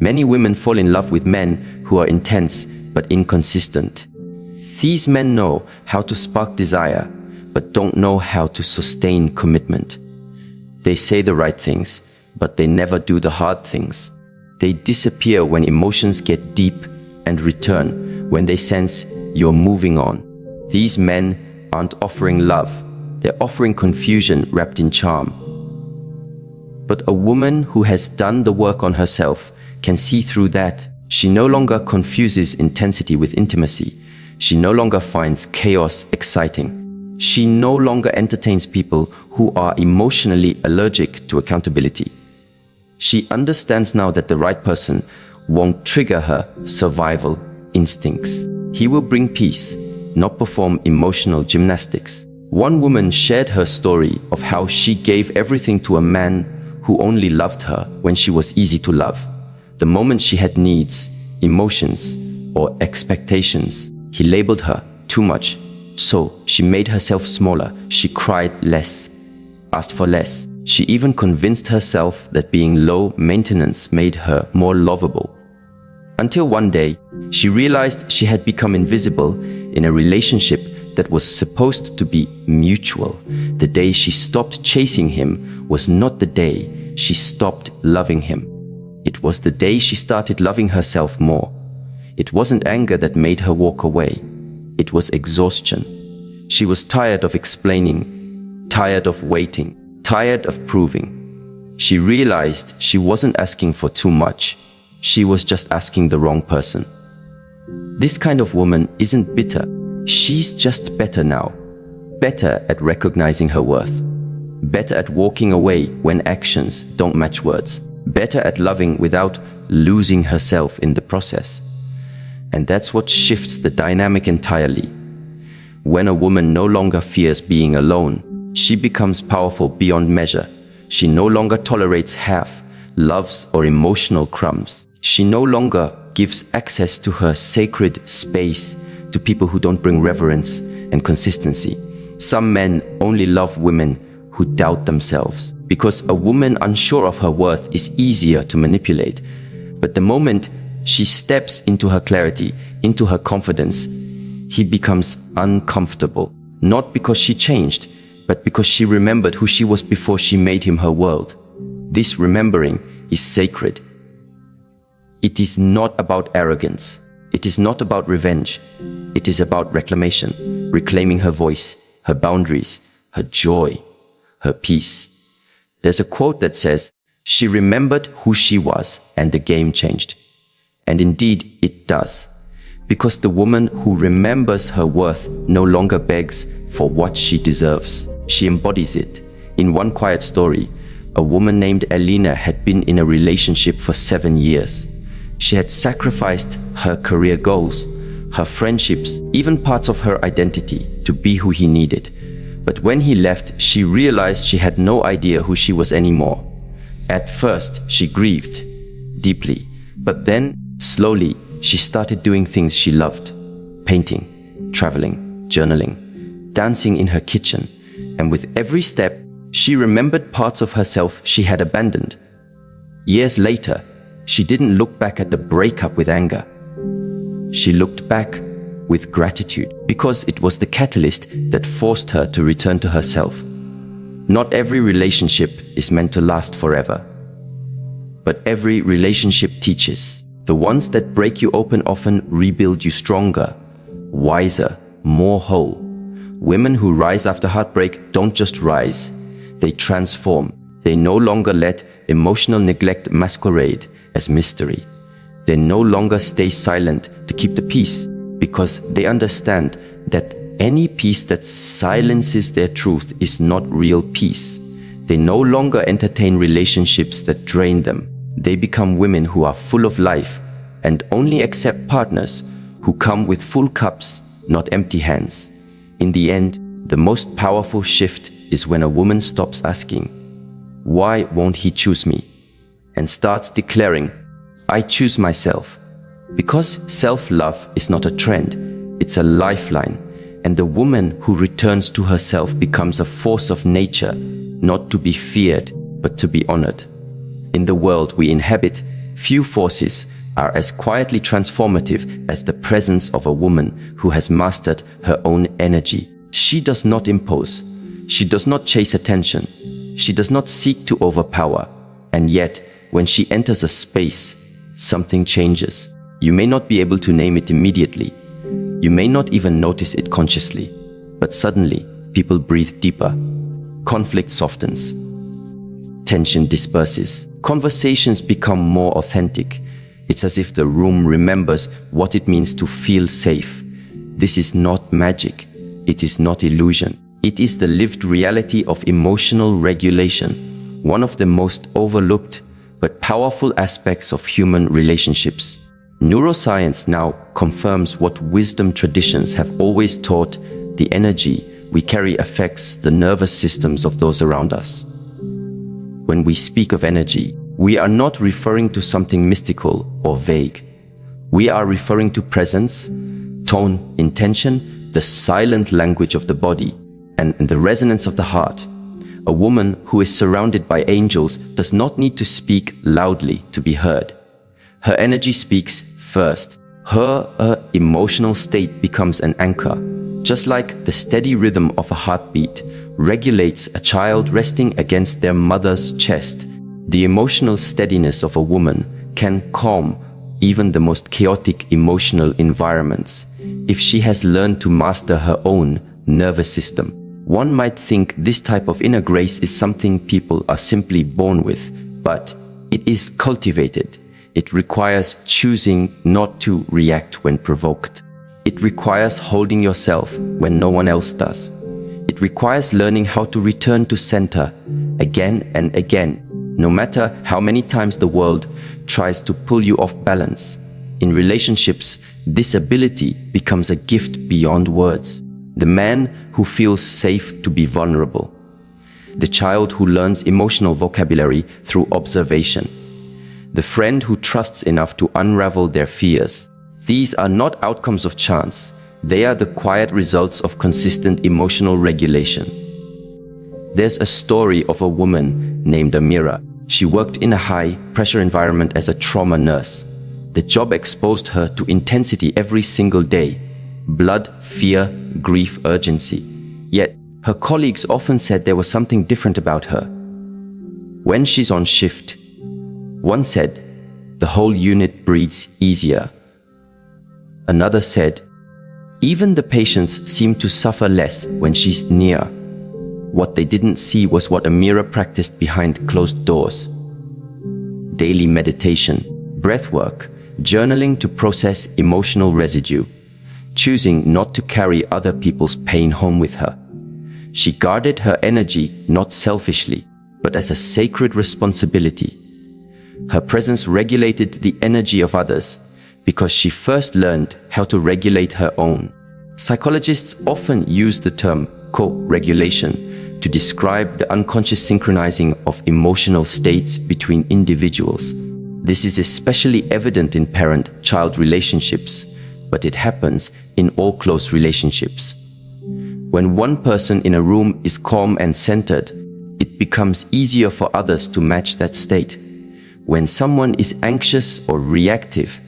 Many women fall in love with men who are intense but inconsistent. These men know how to spark desire, but don't know how to sustain commitment. They say the right things, but they never do the hard things. They disappear when emotions get deep and return when they sense you're moving on. These men aren't offering love, they're offering confusion wrapped in charm. But a woman who has done the work on herself can see through that. She no longer confuses intensity with intimacy. She no longer finds chaos exciting. She no longer entertains people who are emotionally allergic to accountability. She understands now that the right person won't trigger her survival instincts. He will bring peace, not perform emotional gymnastics. One woman shared her story of how she gave everything to a man who only loved her when she was easy to love. The moment she had needs, emotions, or expectations, he labeled her too much. So she made herself smaller. She cried less, asked for less. She even convinced herself that being low maintenance made her more lovable. Until one day, she realized she had become invisible in a relationship that was supposed to be mutual. The day she stopped chasing him was not the day she stopped loving him. It was the day she started loving herself more. It wasn't anger that made her walk away. It was exhaustion. She was tired of explaining, tired of waiting, tired of proving. She realized she wasn't asking for too much. She was just asking the wrong person. This kind of woman isn't bitter. She's just better now. Better at recognizing her worth. Better at walking away when actions don't match words. Better at loving without losing herself in the process. And that's what shifts the dynamic entirely. When a woman no longer fears being alone, she becomes powerful beyond measure. She no longer tolerates half, loves, or emotional crumbs. She no longer gives access to her sacred space to people who don't bring reverence and consistency. Some men only love women who doubt themselves, because a woman unsure of her worth is easier to manipulate. But the moment she steps into her clarity, into her confidence, he becomes uncomfortable. Not because she changed, but because she remembered who she was before she made him her world. This remembering is sacred. It is not about arrogance. It is not about revenge. It is about reclamation, reclaiming her voice, her boundaries, her joy, her peace. There's a quote that says, "She remembered who she was and the game changed." And indeed, it does. Because the woman who remembers her worth no longer begs for what she deserves. She embodies it. In one quiet story, a woman named Elena had been in a relationship for 7 years. She had sacrificed her career goals, her friendships, even parts of her identity to be who he needed. But when he left, she realized she had no idea who she was anymore. At first, she grieved deeply, but then, slowly, she started doing things she loved: painting, traveling, journaling, dancing in her kitchen. And with every step, she remembered parts of herself she had abandoned. Years later, she didn't look back at the breakup with anger. She looked back with gratitude, because it was the catalyst that forced her to return to herself. Not every relationship is meant to last forever, but every relationship teaches. The ones that break you open often rebuild you stronger, wiser, more whole. Women who rise after heartbreak don't just rise, they transform. They no longer let emotional neglect masquerade as mystery. They no longer stay silent to keep the peace, because they understand that any peace that silences their truth is not real peace. They no longer entertain relationships that drain them. They become women who are full of life and only accept partners who come with full cups, not empty hands. In the end, the most powerful shift is when a woman stops asking, "Why won't he choose me?" and starts declaring, "I choose myself." Because self-love is not a trend, it's a lifeline, and the woman who returns to herself becomes a force of nature, not to be feared, but to be honored. In the world we inhabit, few forces are as quietly transformative as the presence of a woman who has mastered her own energy. She does not impose. She does not chase attention. She does not seek to overpower. And yet, when she enters a space, something changes. You may not be able to name it immediately. You may not even notice it consciously. But suddenly, people breathe deeper. Conflict softens. Tension disperses. Conversations become more authentic. It's as if the room remembers what it means to feel safe. This is not magic. It is not illusion. It is the lived reality of emotional regulation, one of the most overlooked but powerful aspects of human relationships. Neuroscience now confirms what wisdom traditions have always taught: the energy we carry affects the nervous systems of those around us. When we speak of energy, we are not referring to something mystical or vague. We are referring to presence, tone, intention, the silent language of the body, and the resonance of the heart. A woman who is surrounded by angels does not need to speak loudly to be heard. Her energy speaks first. Her emotional state becomes an anchor, just like the steady rhythm of a heartbeat regulates a child resting against their mother's chest. The emotional steadiness of a woman can calm even the most chaotic emotional environments if she has learned to master her own nervous system. One might think this type of inner grace is something people are simply born with, but it is cultivated. It requires choosing not to react when provoked. It requires holding yourself when no one else does. It requires learning how to return to center again and again, no matter how many times the world tries to pull you off balance. In relationships, this ability becomes a gift beyond words. The man who feels safe to be vulnerable. The child who learns emotional vocabulary through observation. The friend who trusts enough to unravel their fears. These are not outcomes of chance. They are the quiet results of consistent emotional regulation. There's a story of a woman named Amira. She worked in a high-pressure environment as a trauma nurse. The job exposed her to intensity every single day. Blood, fear, grief, urgency. Yet, her colleagues often said there was something different about her. When she's on shift, one said, the whole unit breathes easier. Another said, even the patients seem to suffer less when she's near. What they didn't see was what Amira practiced behind closed doors. Daily meditation, breathwork, journaling to process emotional residue, choosing not to carry other people's pain home with her. She guarded her energy not selfishly, but as a sacred responsibility. Her presence regulated the energy of others because she first learned how to regulate her own. Psychologists often use the term co-regulation to describe the unconscious synchronizing of emotional states between individuals. This is especially evident in parent-child relationships, but it happens in all close relationships. When one person in a room is calm and centered, it becomes easier for others to match that state. When someone is anxious or reactive,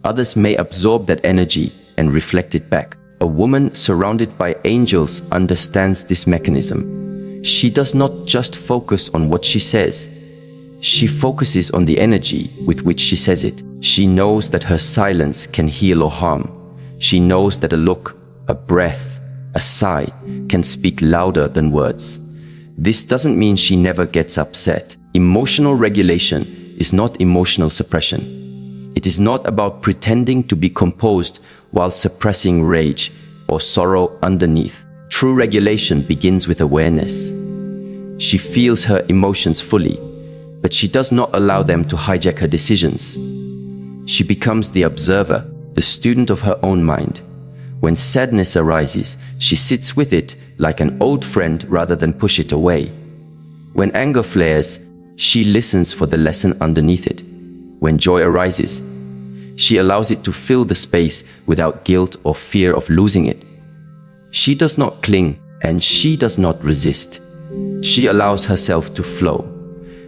others may absorb that energy and reflect it back. A woman surrounded by angels understands this mechanism. She does not just focus on what she says. She focuses on the energy with which she says it. She knows that her silence can heal or harm. She knows that a look, a breath, a sigh can speak louder than words. This doesn't mean she never gets upset. Emotional regulation is not emotional suppression. It is not about pretending to be composed while suppressing rage or sorrow underneath. True regulation begins with awareness. She feels her emotions fully, but she does not allow them to hijack her decisions. She becomes the observer, the student of her own mind. When sadness arises, she sits with it like an old friend rather than push it away. When anger flares, she listens for the lesson underneath it. When joy arises, she allows it to fill the space without guilt or fear of losing it. She does not cling and she does not resist. She allows herself to flow.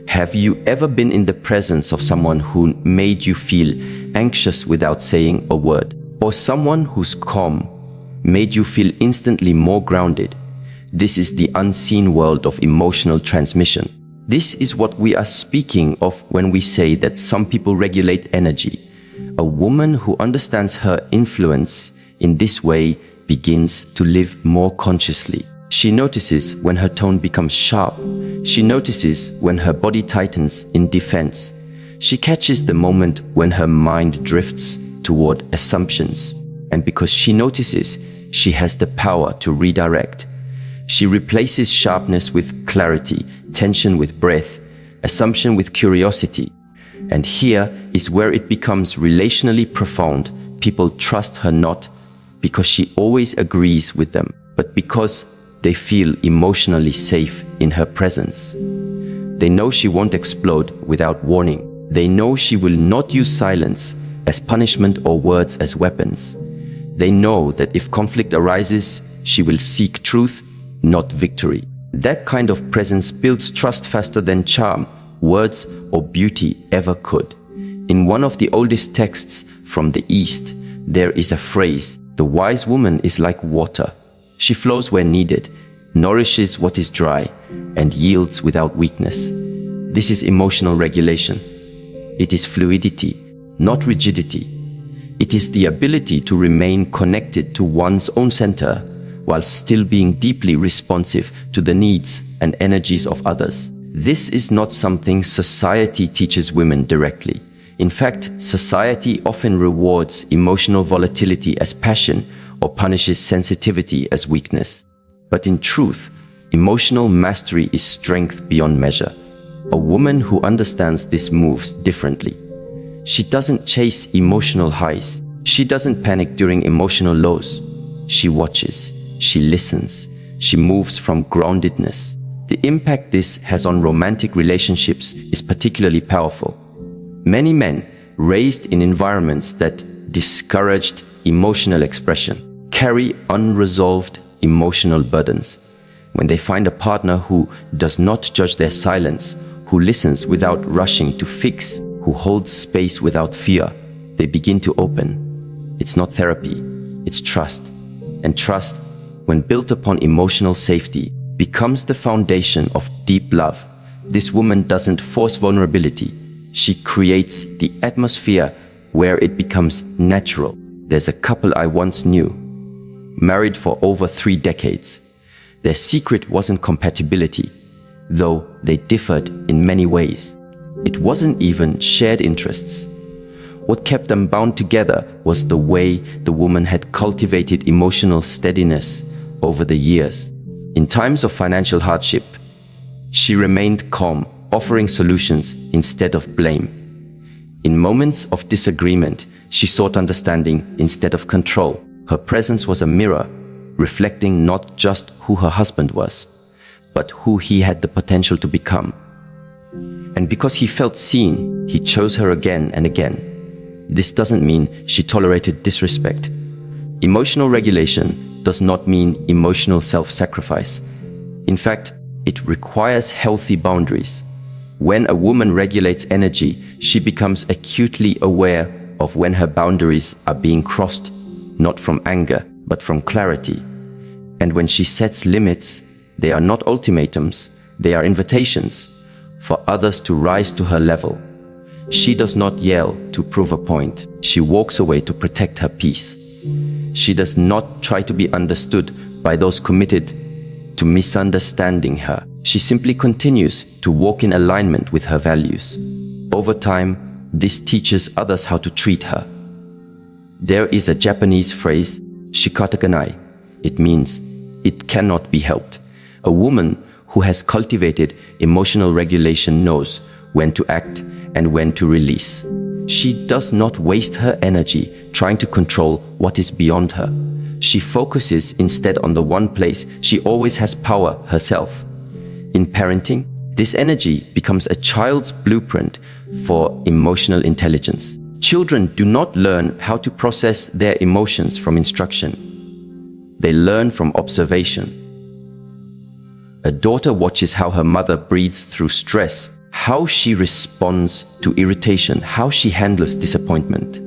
Have you ever been in the presence of someone who made you feel anxious without saying a word? Or someone whose calm made you feel instantly more grounded? This is the unseen world of emotional transmission. This is what we are speaking of when we say that some people regulate energy. A woman who understands her influence in this way begins to live more consciously. She notices when her tone becomes sharp. She notices when her body tightens in defense. She catches the moment when her mind drifts toward assumptions. And because she notices, she has the power to redirect. She replaces sharpness with clarity, tension with breath, assumption with curiosity. And here is where it becomes relationally profound. People trust her not because she always agrees with them, but because they feel emotionally safe in her presence. They know she won't explode without warning. They know she will not use silence as punishment or words as weapons. They know that if conflict arises, she will seek truth, not victory. That kind of presence builds trust faster than charm, words, or beauty ever could. In one of the oldest texts from the East, there is a phrase, "The wise woman is like water. She flows where needed, nourishes what is dry, and yields without weakness." This is emotional regulation. It is fluidity, not rigidity. It is the ability to remain connected to one's own center while still being deeply responsive to the needs and energies of others. This is not something society teaches women directly. In fact, society often rewards emotional volatility as passion or punishes sensitivity as weakness. But in truth, emotional mastery is strength beyond measure. A woman who understands this moves differently. She doesn't chase emotional highs. She doesn't panic during emotional lows. She watches. She listens. She moves from groundedness. The impact this has on romantic relationships is particularly powerful. Many men raised in environments that discouraged emotional expression carry unresolved emotional burdens. When they find a partner who does not judge their silence, who listens without rushing to fix, who holds space without fear, they begin to open. It's not therapy, it's trust. And trust, when built upon emotional safety, becomes the foundation of deep love. This woman doesn't force vulnerability. She creates the atmosphere where it becomes natural. There's a couple I once knew, married for over 3 decades. Their secret wasn't compatibility, though they differed in many ways. It wasn't even shared interests. What kept them bound together was the way the woman had cultivated emotional steadiness over the years. In times of financial hardship, she remained calm, offering solutions instead of blame. In moments of disagreement, she sought understanding instead of control. Her presence was a mirror, reflecting not just who her husband was, but who he had the potential to become. And because he felt seen, he chose her again and again. This doesn't mean she tolerated disrespect. Emotional regulation does not mean emotional self-sacrifice. In fact, it requires healthy boundaries. When a woman regulates energy, she becomes acutely aware of when her boundaries are being crossed, not from anger, but from clarity. And when she sets limits, they are not ultimatums, they are invitations for others to rise to her level. She does not yell to prove a point. She walks away to protect her peace. She does not try to be understood by those committed to misunderstanding her. She simply continues to walk in alignment with her values. Over time, this teaches others how to treat her. There is a Japanese phrase, shikataganai. It means, it cannot be helped. A woman who has cultivated emotional regulation knows when to act and when to release. She does not waste her energy trying to control what is beyond her. She focuses instead on the one place she always has power, herself. In parenting, this energy becomes a child's blueprint for emotional intelligence. Children do not learn how to process their emotions from instruction. They learn from observation. A daughter watches how her mother breathes through stress, how she responds to irritation, how she handles disappointment.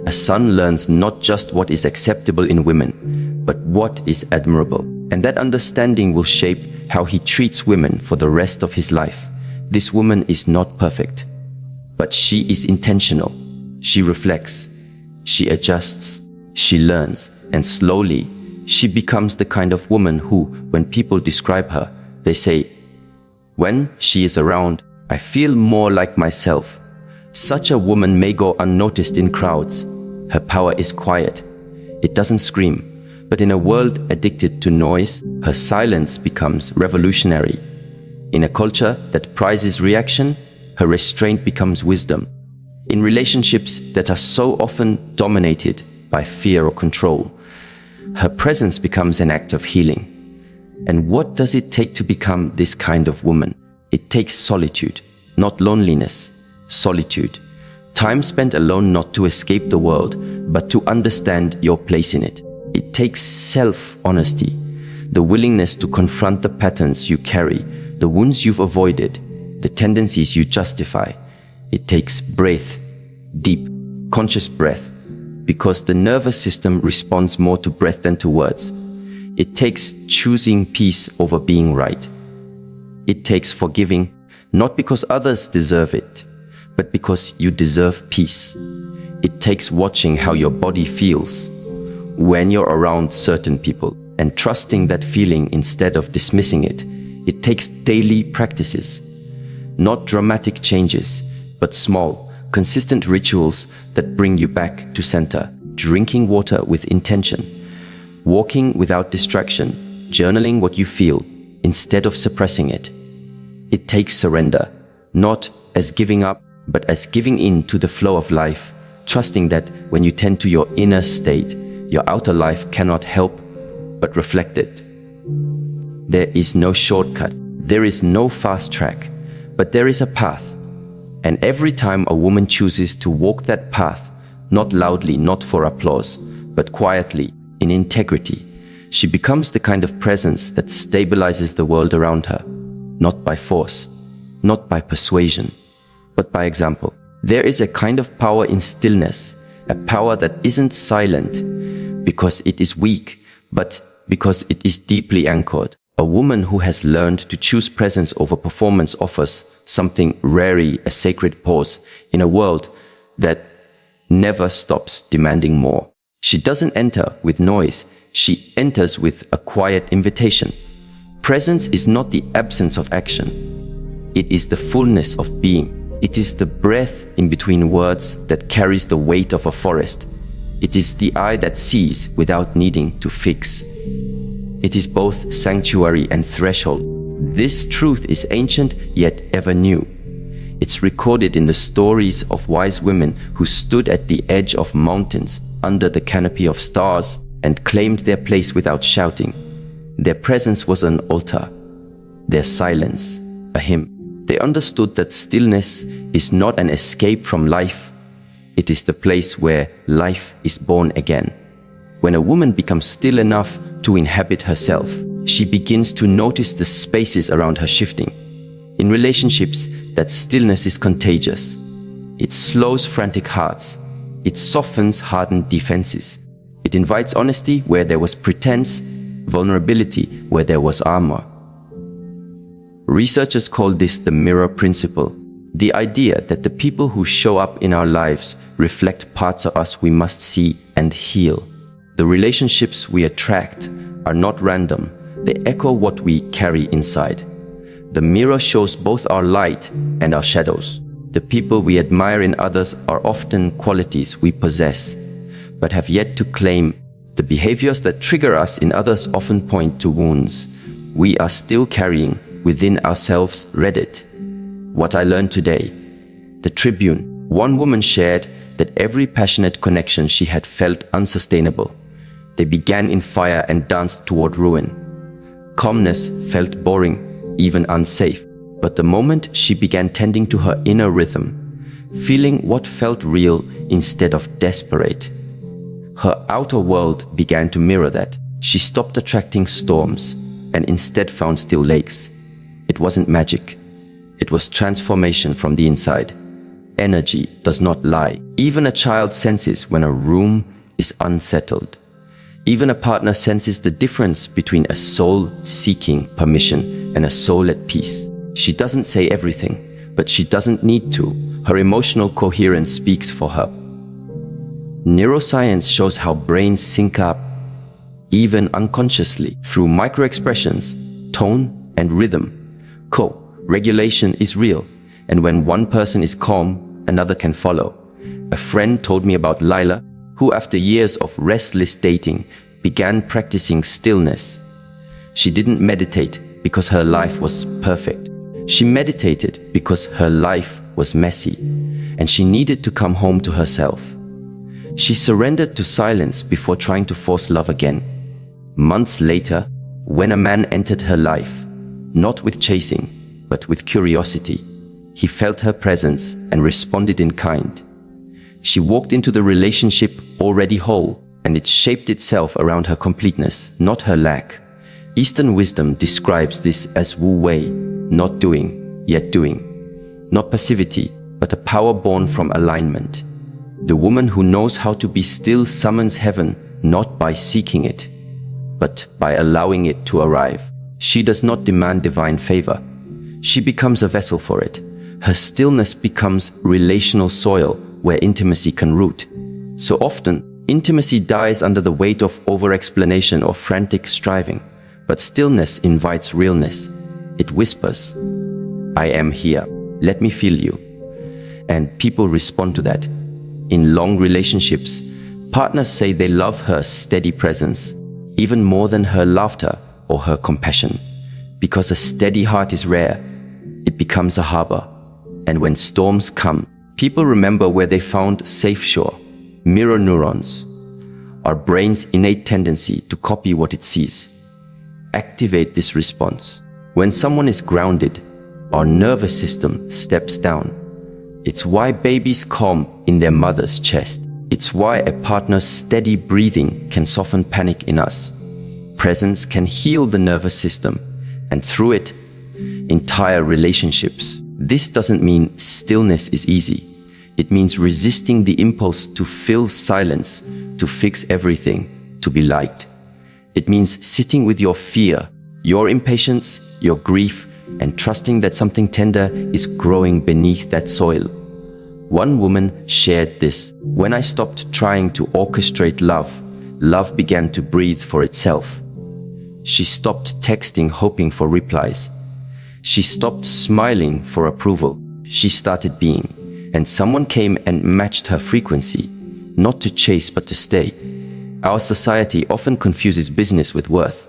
A son learns not just what is acceptable in women, but what is admirable. And that understanding will shape how he treats women for the rest of his life. This woman is not perfect, but she is intentional. She reflects, she adjusts, she learns, and slowly she becomes the kind of woman who, when people describe her, they say, "When she is around, I feel more like myself." Such a woman may go unnoticed in crowds. Her power is quiet. It doesn't scream. But in a world addicted to noise, her silence becomes revolutionary. In a culture that prizes reaction, her restraint becomes wisdom. In relationships that are so often dominated by fear or control, her presence becomes an act of healing. And what does it take to become this kind of woman? It takes solitude, not loneliness, solitude. Time spent alone not to escape the world, but to understand your place in it. It takes self-honesty, the willingness to confront the patterns you carry, the wounds you've avoided, the tendencies you justify. It takes breath, deep, conscious breath, because the nervous system responds more to breath than to words. It takes choosing peace over being right. It takes forgiving, not because others deserve it, but because you deserve peace. It takes watching how your body feels when you're around certain people and trusting that feeling instead of dismissing it. It takes daily practices, not dramatic changes, but small, consistent rituals that bring you back to center. Drinking water with intention, walking without distraction, journaling what you feel instead of suppressing it. It takes surrender, not as giving up, but as giving in to the flow of life, trusting that when you tend to your inner state, your outer life cannot help but reflect it. There is no shortcut, there is no fast track, but there is a path. And every time a woman chooses to walk that path, not loudly, not for applause, but quietly, in integrity, she becomes the kind of presence that stabilizes the world around her, not by force, not by persuasion, but by example. There is a kind of power in stillness, a power that isn't silent because it is weak, but because it is deeply anchored. A woman who has learned to choose presence over performance offers something rarely a sacred pause in a world that never stops demanding more. She doesn't enter with noise, she enters with a quiet invitation. Presence is not the absence of action. It is the fullness of being. It is the breath in between words that carries the weight of a forest. It is the eye that sees without needing to fix. It is both sanctuary and threshold. This truth is ancient yet ever new. It's recorded in the stories of wise women who stood at the edge of mountains under the canopy of stars and claimed their place without shouting. Their presence was an altar, their silence a hymn. They understood that stillness is not an escape from life. It is the place where life is born again. When a woman becomes still enough to inhabit herself, she begins to notice the spaces around her shifting. In relationships, that stillness is contagious. It slows frantic hearts. It softens hardened defenses. It invites honesty where there was pretense, vulnerability where there was armor. Researchers call this the mirror principle, the idea that the people who show up in our lives reflect parts of us we must see and heal. The relationships we attract are not random, they echo what we carry inside. The mirror shows both our light and our shadows. The people we admire in others are often qualities we possess, but have yet to claim. The behaviors that trigger us in others often point to wounds we are still carrying within ourselves. Reddit. What I learned today. The Tribune. One woman shared that every passionate connection she had felt unsustainable. They began in fire and danced toward ruin. Calmness felt boring, even unsafe. But the moment she began tending to her inner rhythm, feeling what felt real instead of desperate, her outer world began to mirror that. She stopped attracting storms and instead found still lakes. It wasn't magic. It was transformation from the inside. Energy does not lie. Even a child senses when a room is unsettled. Even a partner senses the difference between a soul seeking permission and a soul at peace. She doesn't say everything, but she doesn't need to. Her emotional coherence speaks for her. Neuroscience shows how brains sync up, even unconsciously, through microexpressions, tone, and rhythm. Co-regulation is real, and when one person is calm, another can follow. A friend told me about Lila, who after years of restless dating, began practicing stillness. She didn't meditate because her life was perfect. She meditated because her life was messy, and she needed to come home to herself. She surrendered to silence before trying to force love again. Months later, when a man entered her life, not with chasing, but with curiosity, he felt her presence and responded in kind. She walked into the relationship already whole, and it shaped itself around her completeness, not her lack. Eastern wisdom describes this as Wu Wei, not doing, yet doing. Not passivity, but a power born from alignment. The woman who knows how to be still summons heaven, not by seeking it, but by allowing it to arrive. She does not demand divine favor. She becomes a vessel for it. Her stillness becomes relational soil where intimacy can root. So often, intimacy dies under the weight of over-explanation or frantic striving, but stillness invites realness. It whispers, I am here, let me feel you. And people respond to that. In long relationships, partners say they love her steady presence, even more than her laughter or her compassion. Because a steady heart is rare, it becomes a harbor. And when storms come, people remember where they found safe shore. Mirror neurons, our brain's innate tendency to copy what it sees, activate this response. When someone is grounded, our nervous system steps down. It's why babies calm in their mother's chest. It's why a partner's steady breathing can soften panic in us. Presence can heal the nervous system, and through it, entire relationships. This doesn't mean stillness is easy. It means resisting the impulse to fill silence, to fix everything, to be liked. It means sitting with your fear, your impatience, your grief, and trusting that something tender is growing beneath that soil. One woman shared this. When I stopped trying to orchestrate love, love began to breathe for itself. She stopped texting hoping for replies. She stopped smiling for approval. She started being, and someone came and matched her frequency, not to chase but to stay. Our society often confuses business with worth.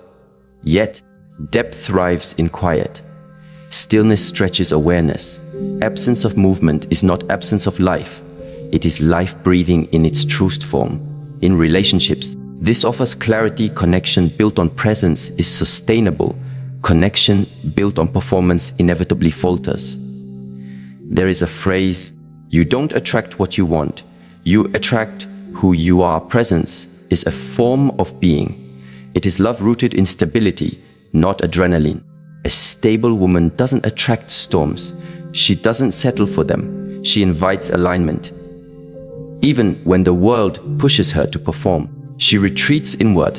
Yet, depth thrives in quiet. Stillness stretches awareness. Absence of movement is not absence of life. It is life breathing in its truest form. In relationships, this offers clarity. Connection built on presence is sustainable. Connection built on performance inevitably falters. There is a phrase, you don't attract what you want, you attract who you are. Presence is a form of being. It is love rooted in stability, not adrenaline. A stable woman doesn't attract storms. She doesn't settle for them. She invites alignment. Even when the world pushes her to perform, she retreats inward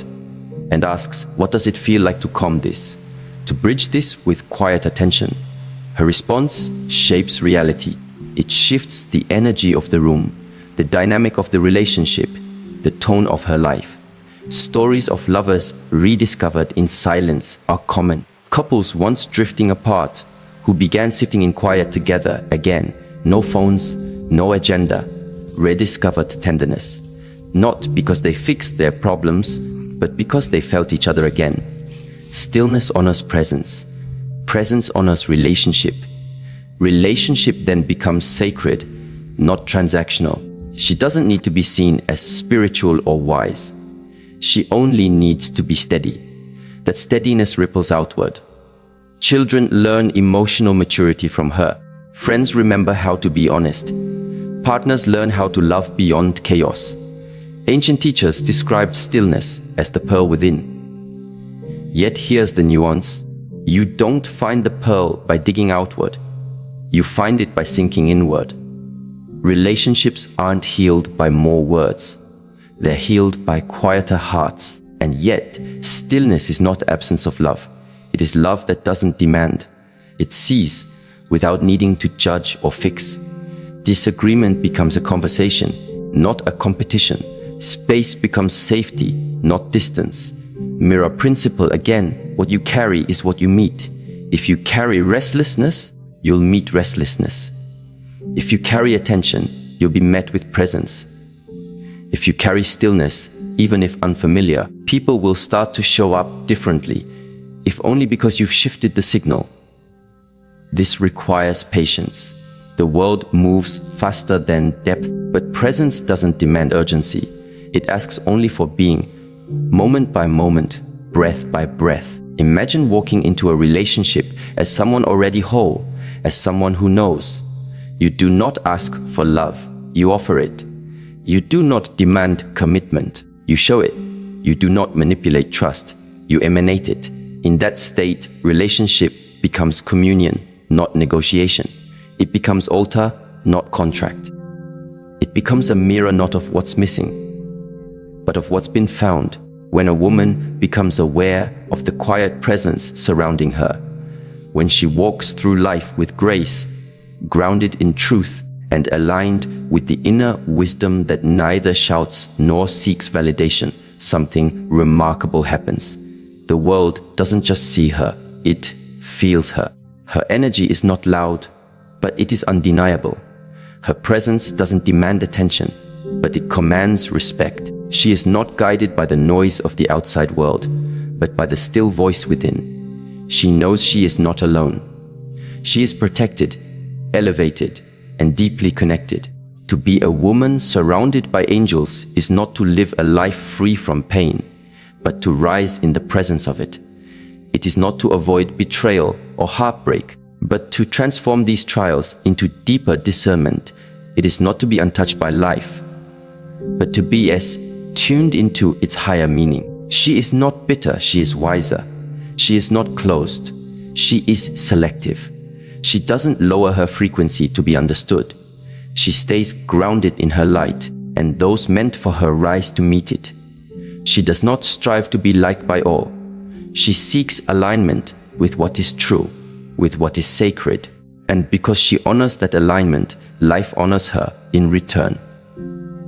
and asks, what does it feel like to calm this? To bridge this with quiet attention. Her response shapes reality. It shifts the energy of the room, the dynamic of the relationship, the tone of her life. Stories of lovers rediscovered in silence are common. Couples once drifting apart, who began sitting in quiet together again, no phones, no agenda, rediscovered tenderness. Not because they fixed their problems, but because they felt each other again. Stillness honors presence. Presence honors relationship. Relationship then becomes sacred, not transactional. She doesn't need to be seen as spiritual or wise. She only needs to be steady. That steadiness ripples outward. Children learn emotional maturity from her. Friends remember how to be honest. Partners learn how to love beyond chaos. Ancient teachers described stillness as the pearl within. Yet here's the nuance. You don't find the pearl by digging outward. You find it by sinking inward. Relationships aren't healed by more words. They're healed by quieter hearts. And yet, stillness is not absence of love. It is love that doesn't demand. It sees without needing to judge or fix. Disagreement becomes a conversation, not a competition. Space becomes safety, not distance. Mirror principle again, what you carry is what you meet. If you carry restlessness, you'll meet restlessness. If you carry attention, you'll be met with presence. If you carry stillness, even if unfamiliar, people will start to show up differently, if only because you've shifted the signal. This requires patience. The world moves faster than depth, but presence doesn't demand urgency. It asks only for being, moment by moment, breath by breath. Imagine walking into a relationship as someone already whole, as someone who knows. You do not ask for love, you offer it. You do not demand commitment, you show it. You do not manipulate trust, you emanate it. In that state, relationship becomes communion, not negotiation. It becomes altar, not contract. It becomes a mirror not of what's missing, but of what's been found. When a woman becomes aware of the quiet presence surrounding her, when she walks through life with grace, grounded in truth and aligned with the inner wisdom that neither shouts nor seeks validation, something remarkable happens. The world doesn't just see her, it feels her. Her energy is not loud, but it is undeniable. Her presence doesn't demand attention, but it commands respect. She is not guided by the noise of the outside world, but by the still voice within. She knows she is not alone. She is protected, elevated, and deeply connected. To be a woman surrounded by angels is not to live a life free from pain, but to rise in the presence of it. It is not to avoid betrayal or heartbreak, but to transform these trials into deeper discernment. It is not to be untouched by life, but to be as tuned into its higher meaning. She is not bitter, she is wiser. She is not closed, she is selective. She doesn't lower her frequency to be understood. She stays grounded in her light, and those meant for her rise to meet it. She does not strive to be liked by all. She seeks alignment with what is true, with what is sacred. And because she honors that alignment, life honors her in return.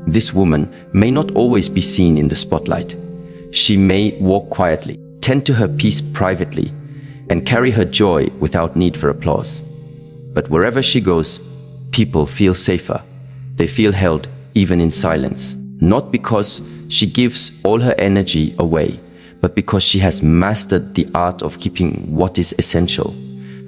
This woman may not always be seen in the spotlight. She may walk quietly, tend to her peace privately, and carry her joy without need for applause. But wherever she goes, people feel safer. They feel held even in silence. Not because she gives all her energy away, but because she has mastered the art of keeping what is essential.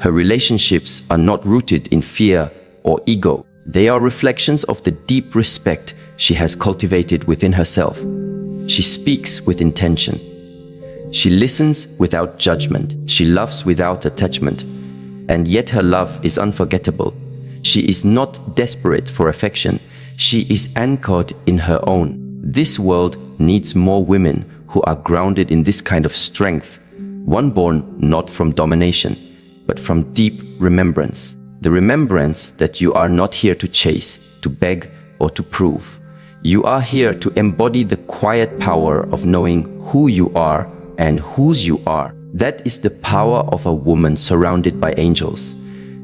Her relationships are not rooted in fear or ego. They are reflections of the deep respect she has cultivated within herself. She speaks with intention. She listens without judgment. She loves without attachment. And yet her love is unforgettable. She is not desperate for affection. She is anchored in her own. This world needs more women who are grounded in this kind of strength, one born not from domination, but from deep remembrance. The remembrance that you are not here to chase, to beg, or to prove. You are here to embody the quiet power of knowing who you are and whose you are. That is the power of a woman surrounded by angels.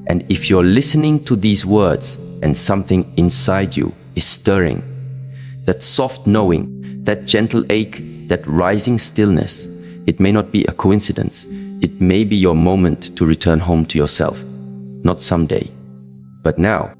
And if you're listening to these words and something inside you is stirring, that soft knowing, that gentle ache, that rising stillness, it may not be a coincidence. It may be your moment to return home to yourself. Not someday, but now.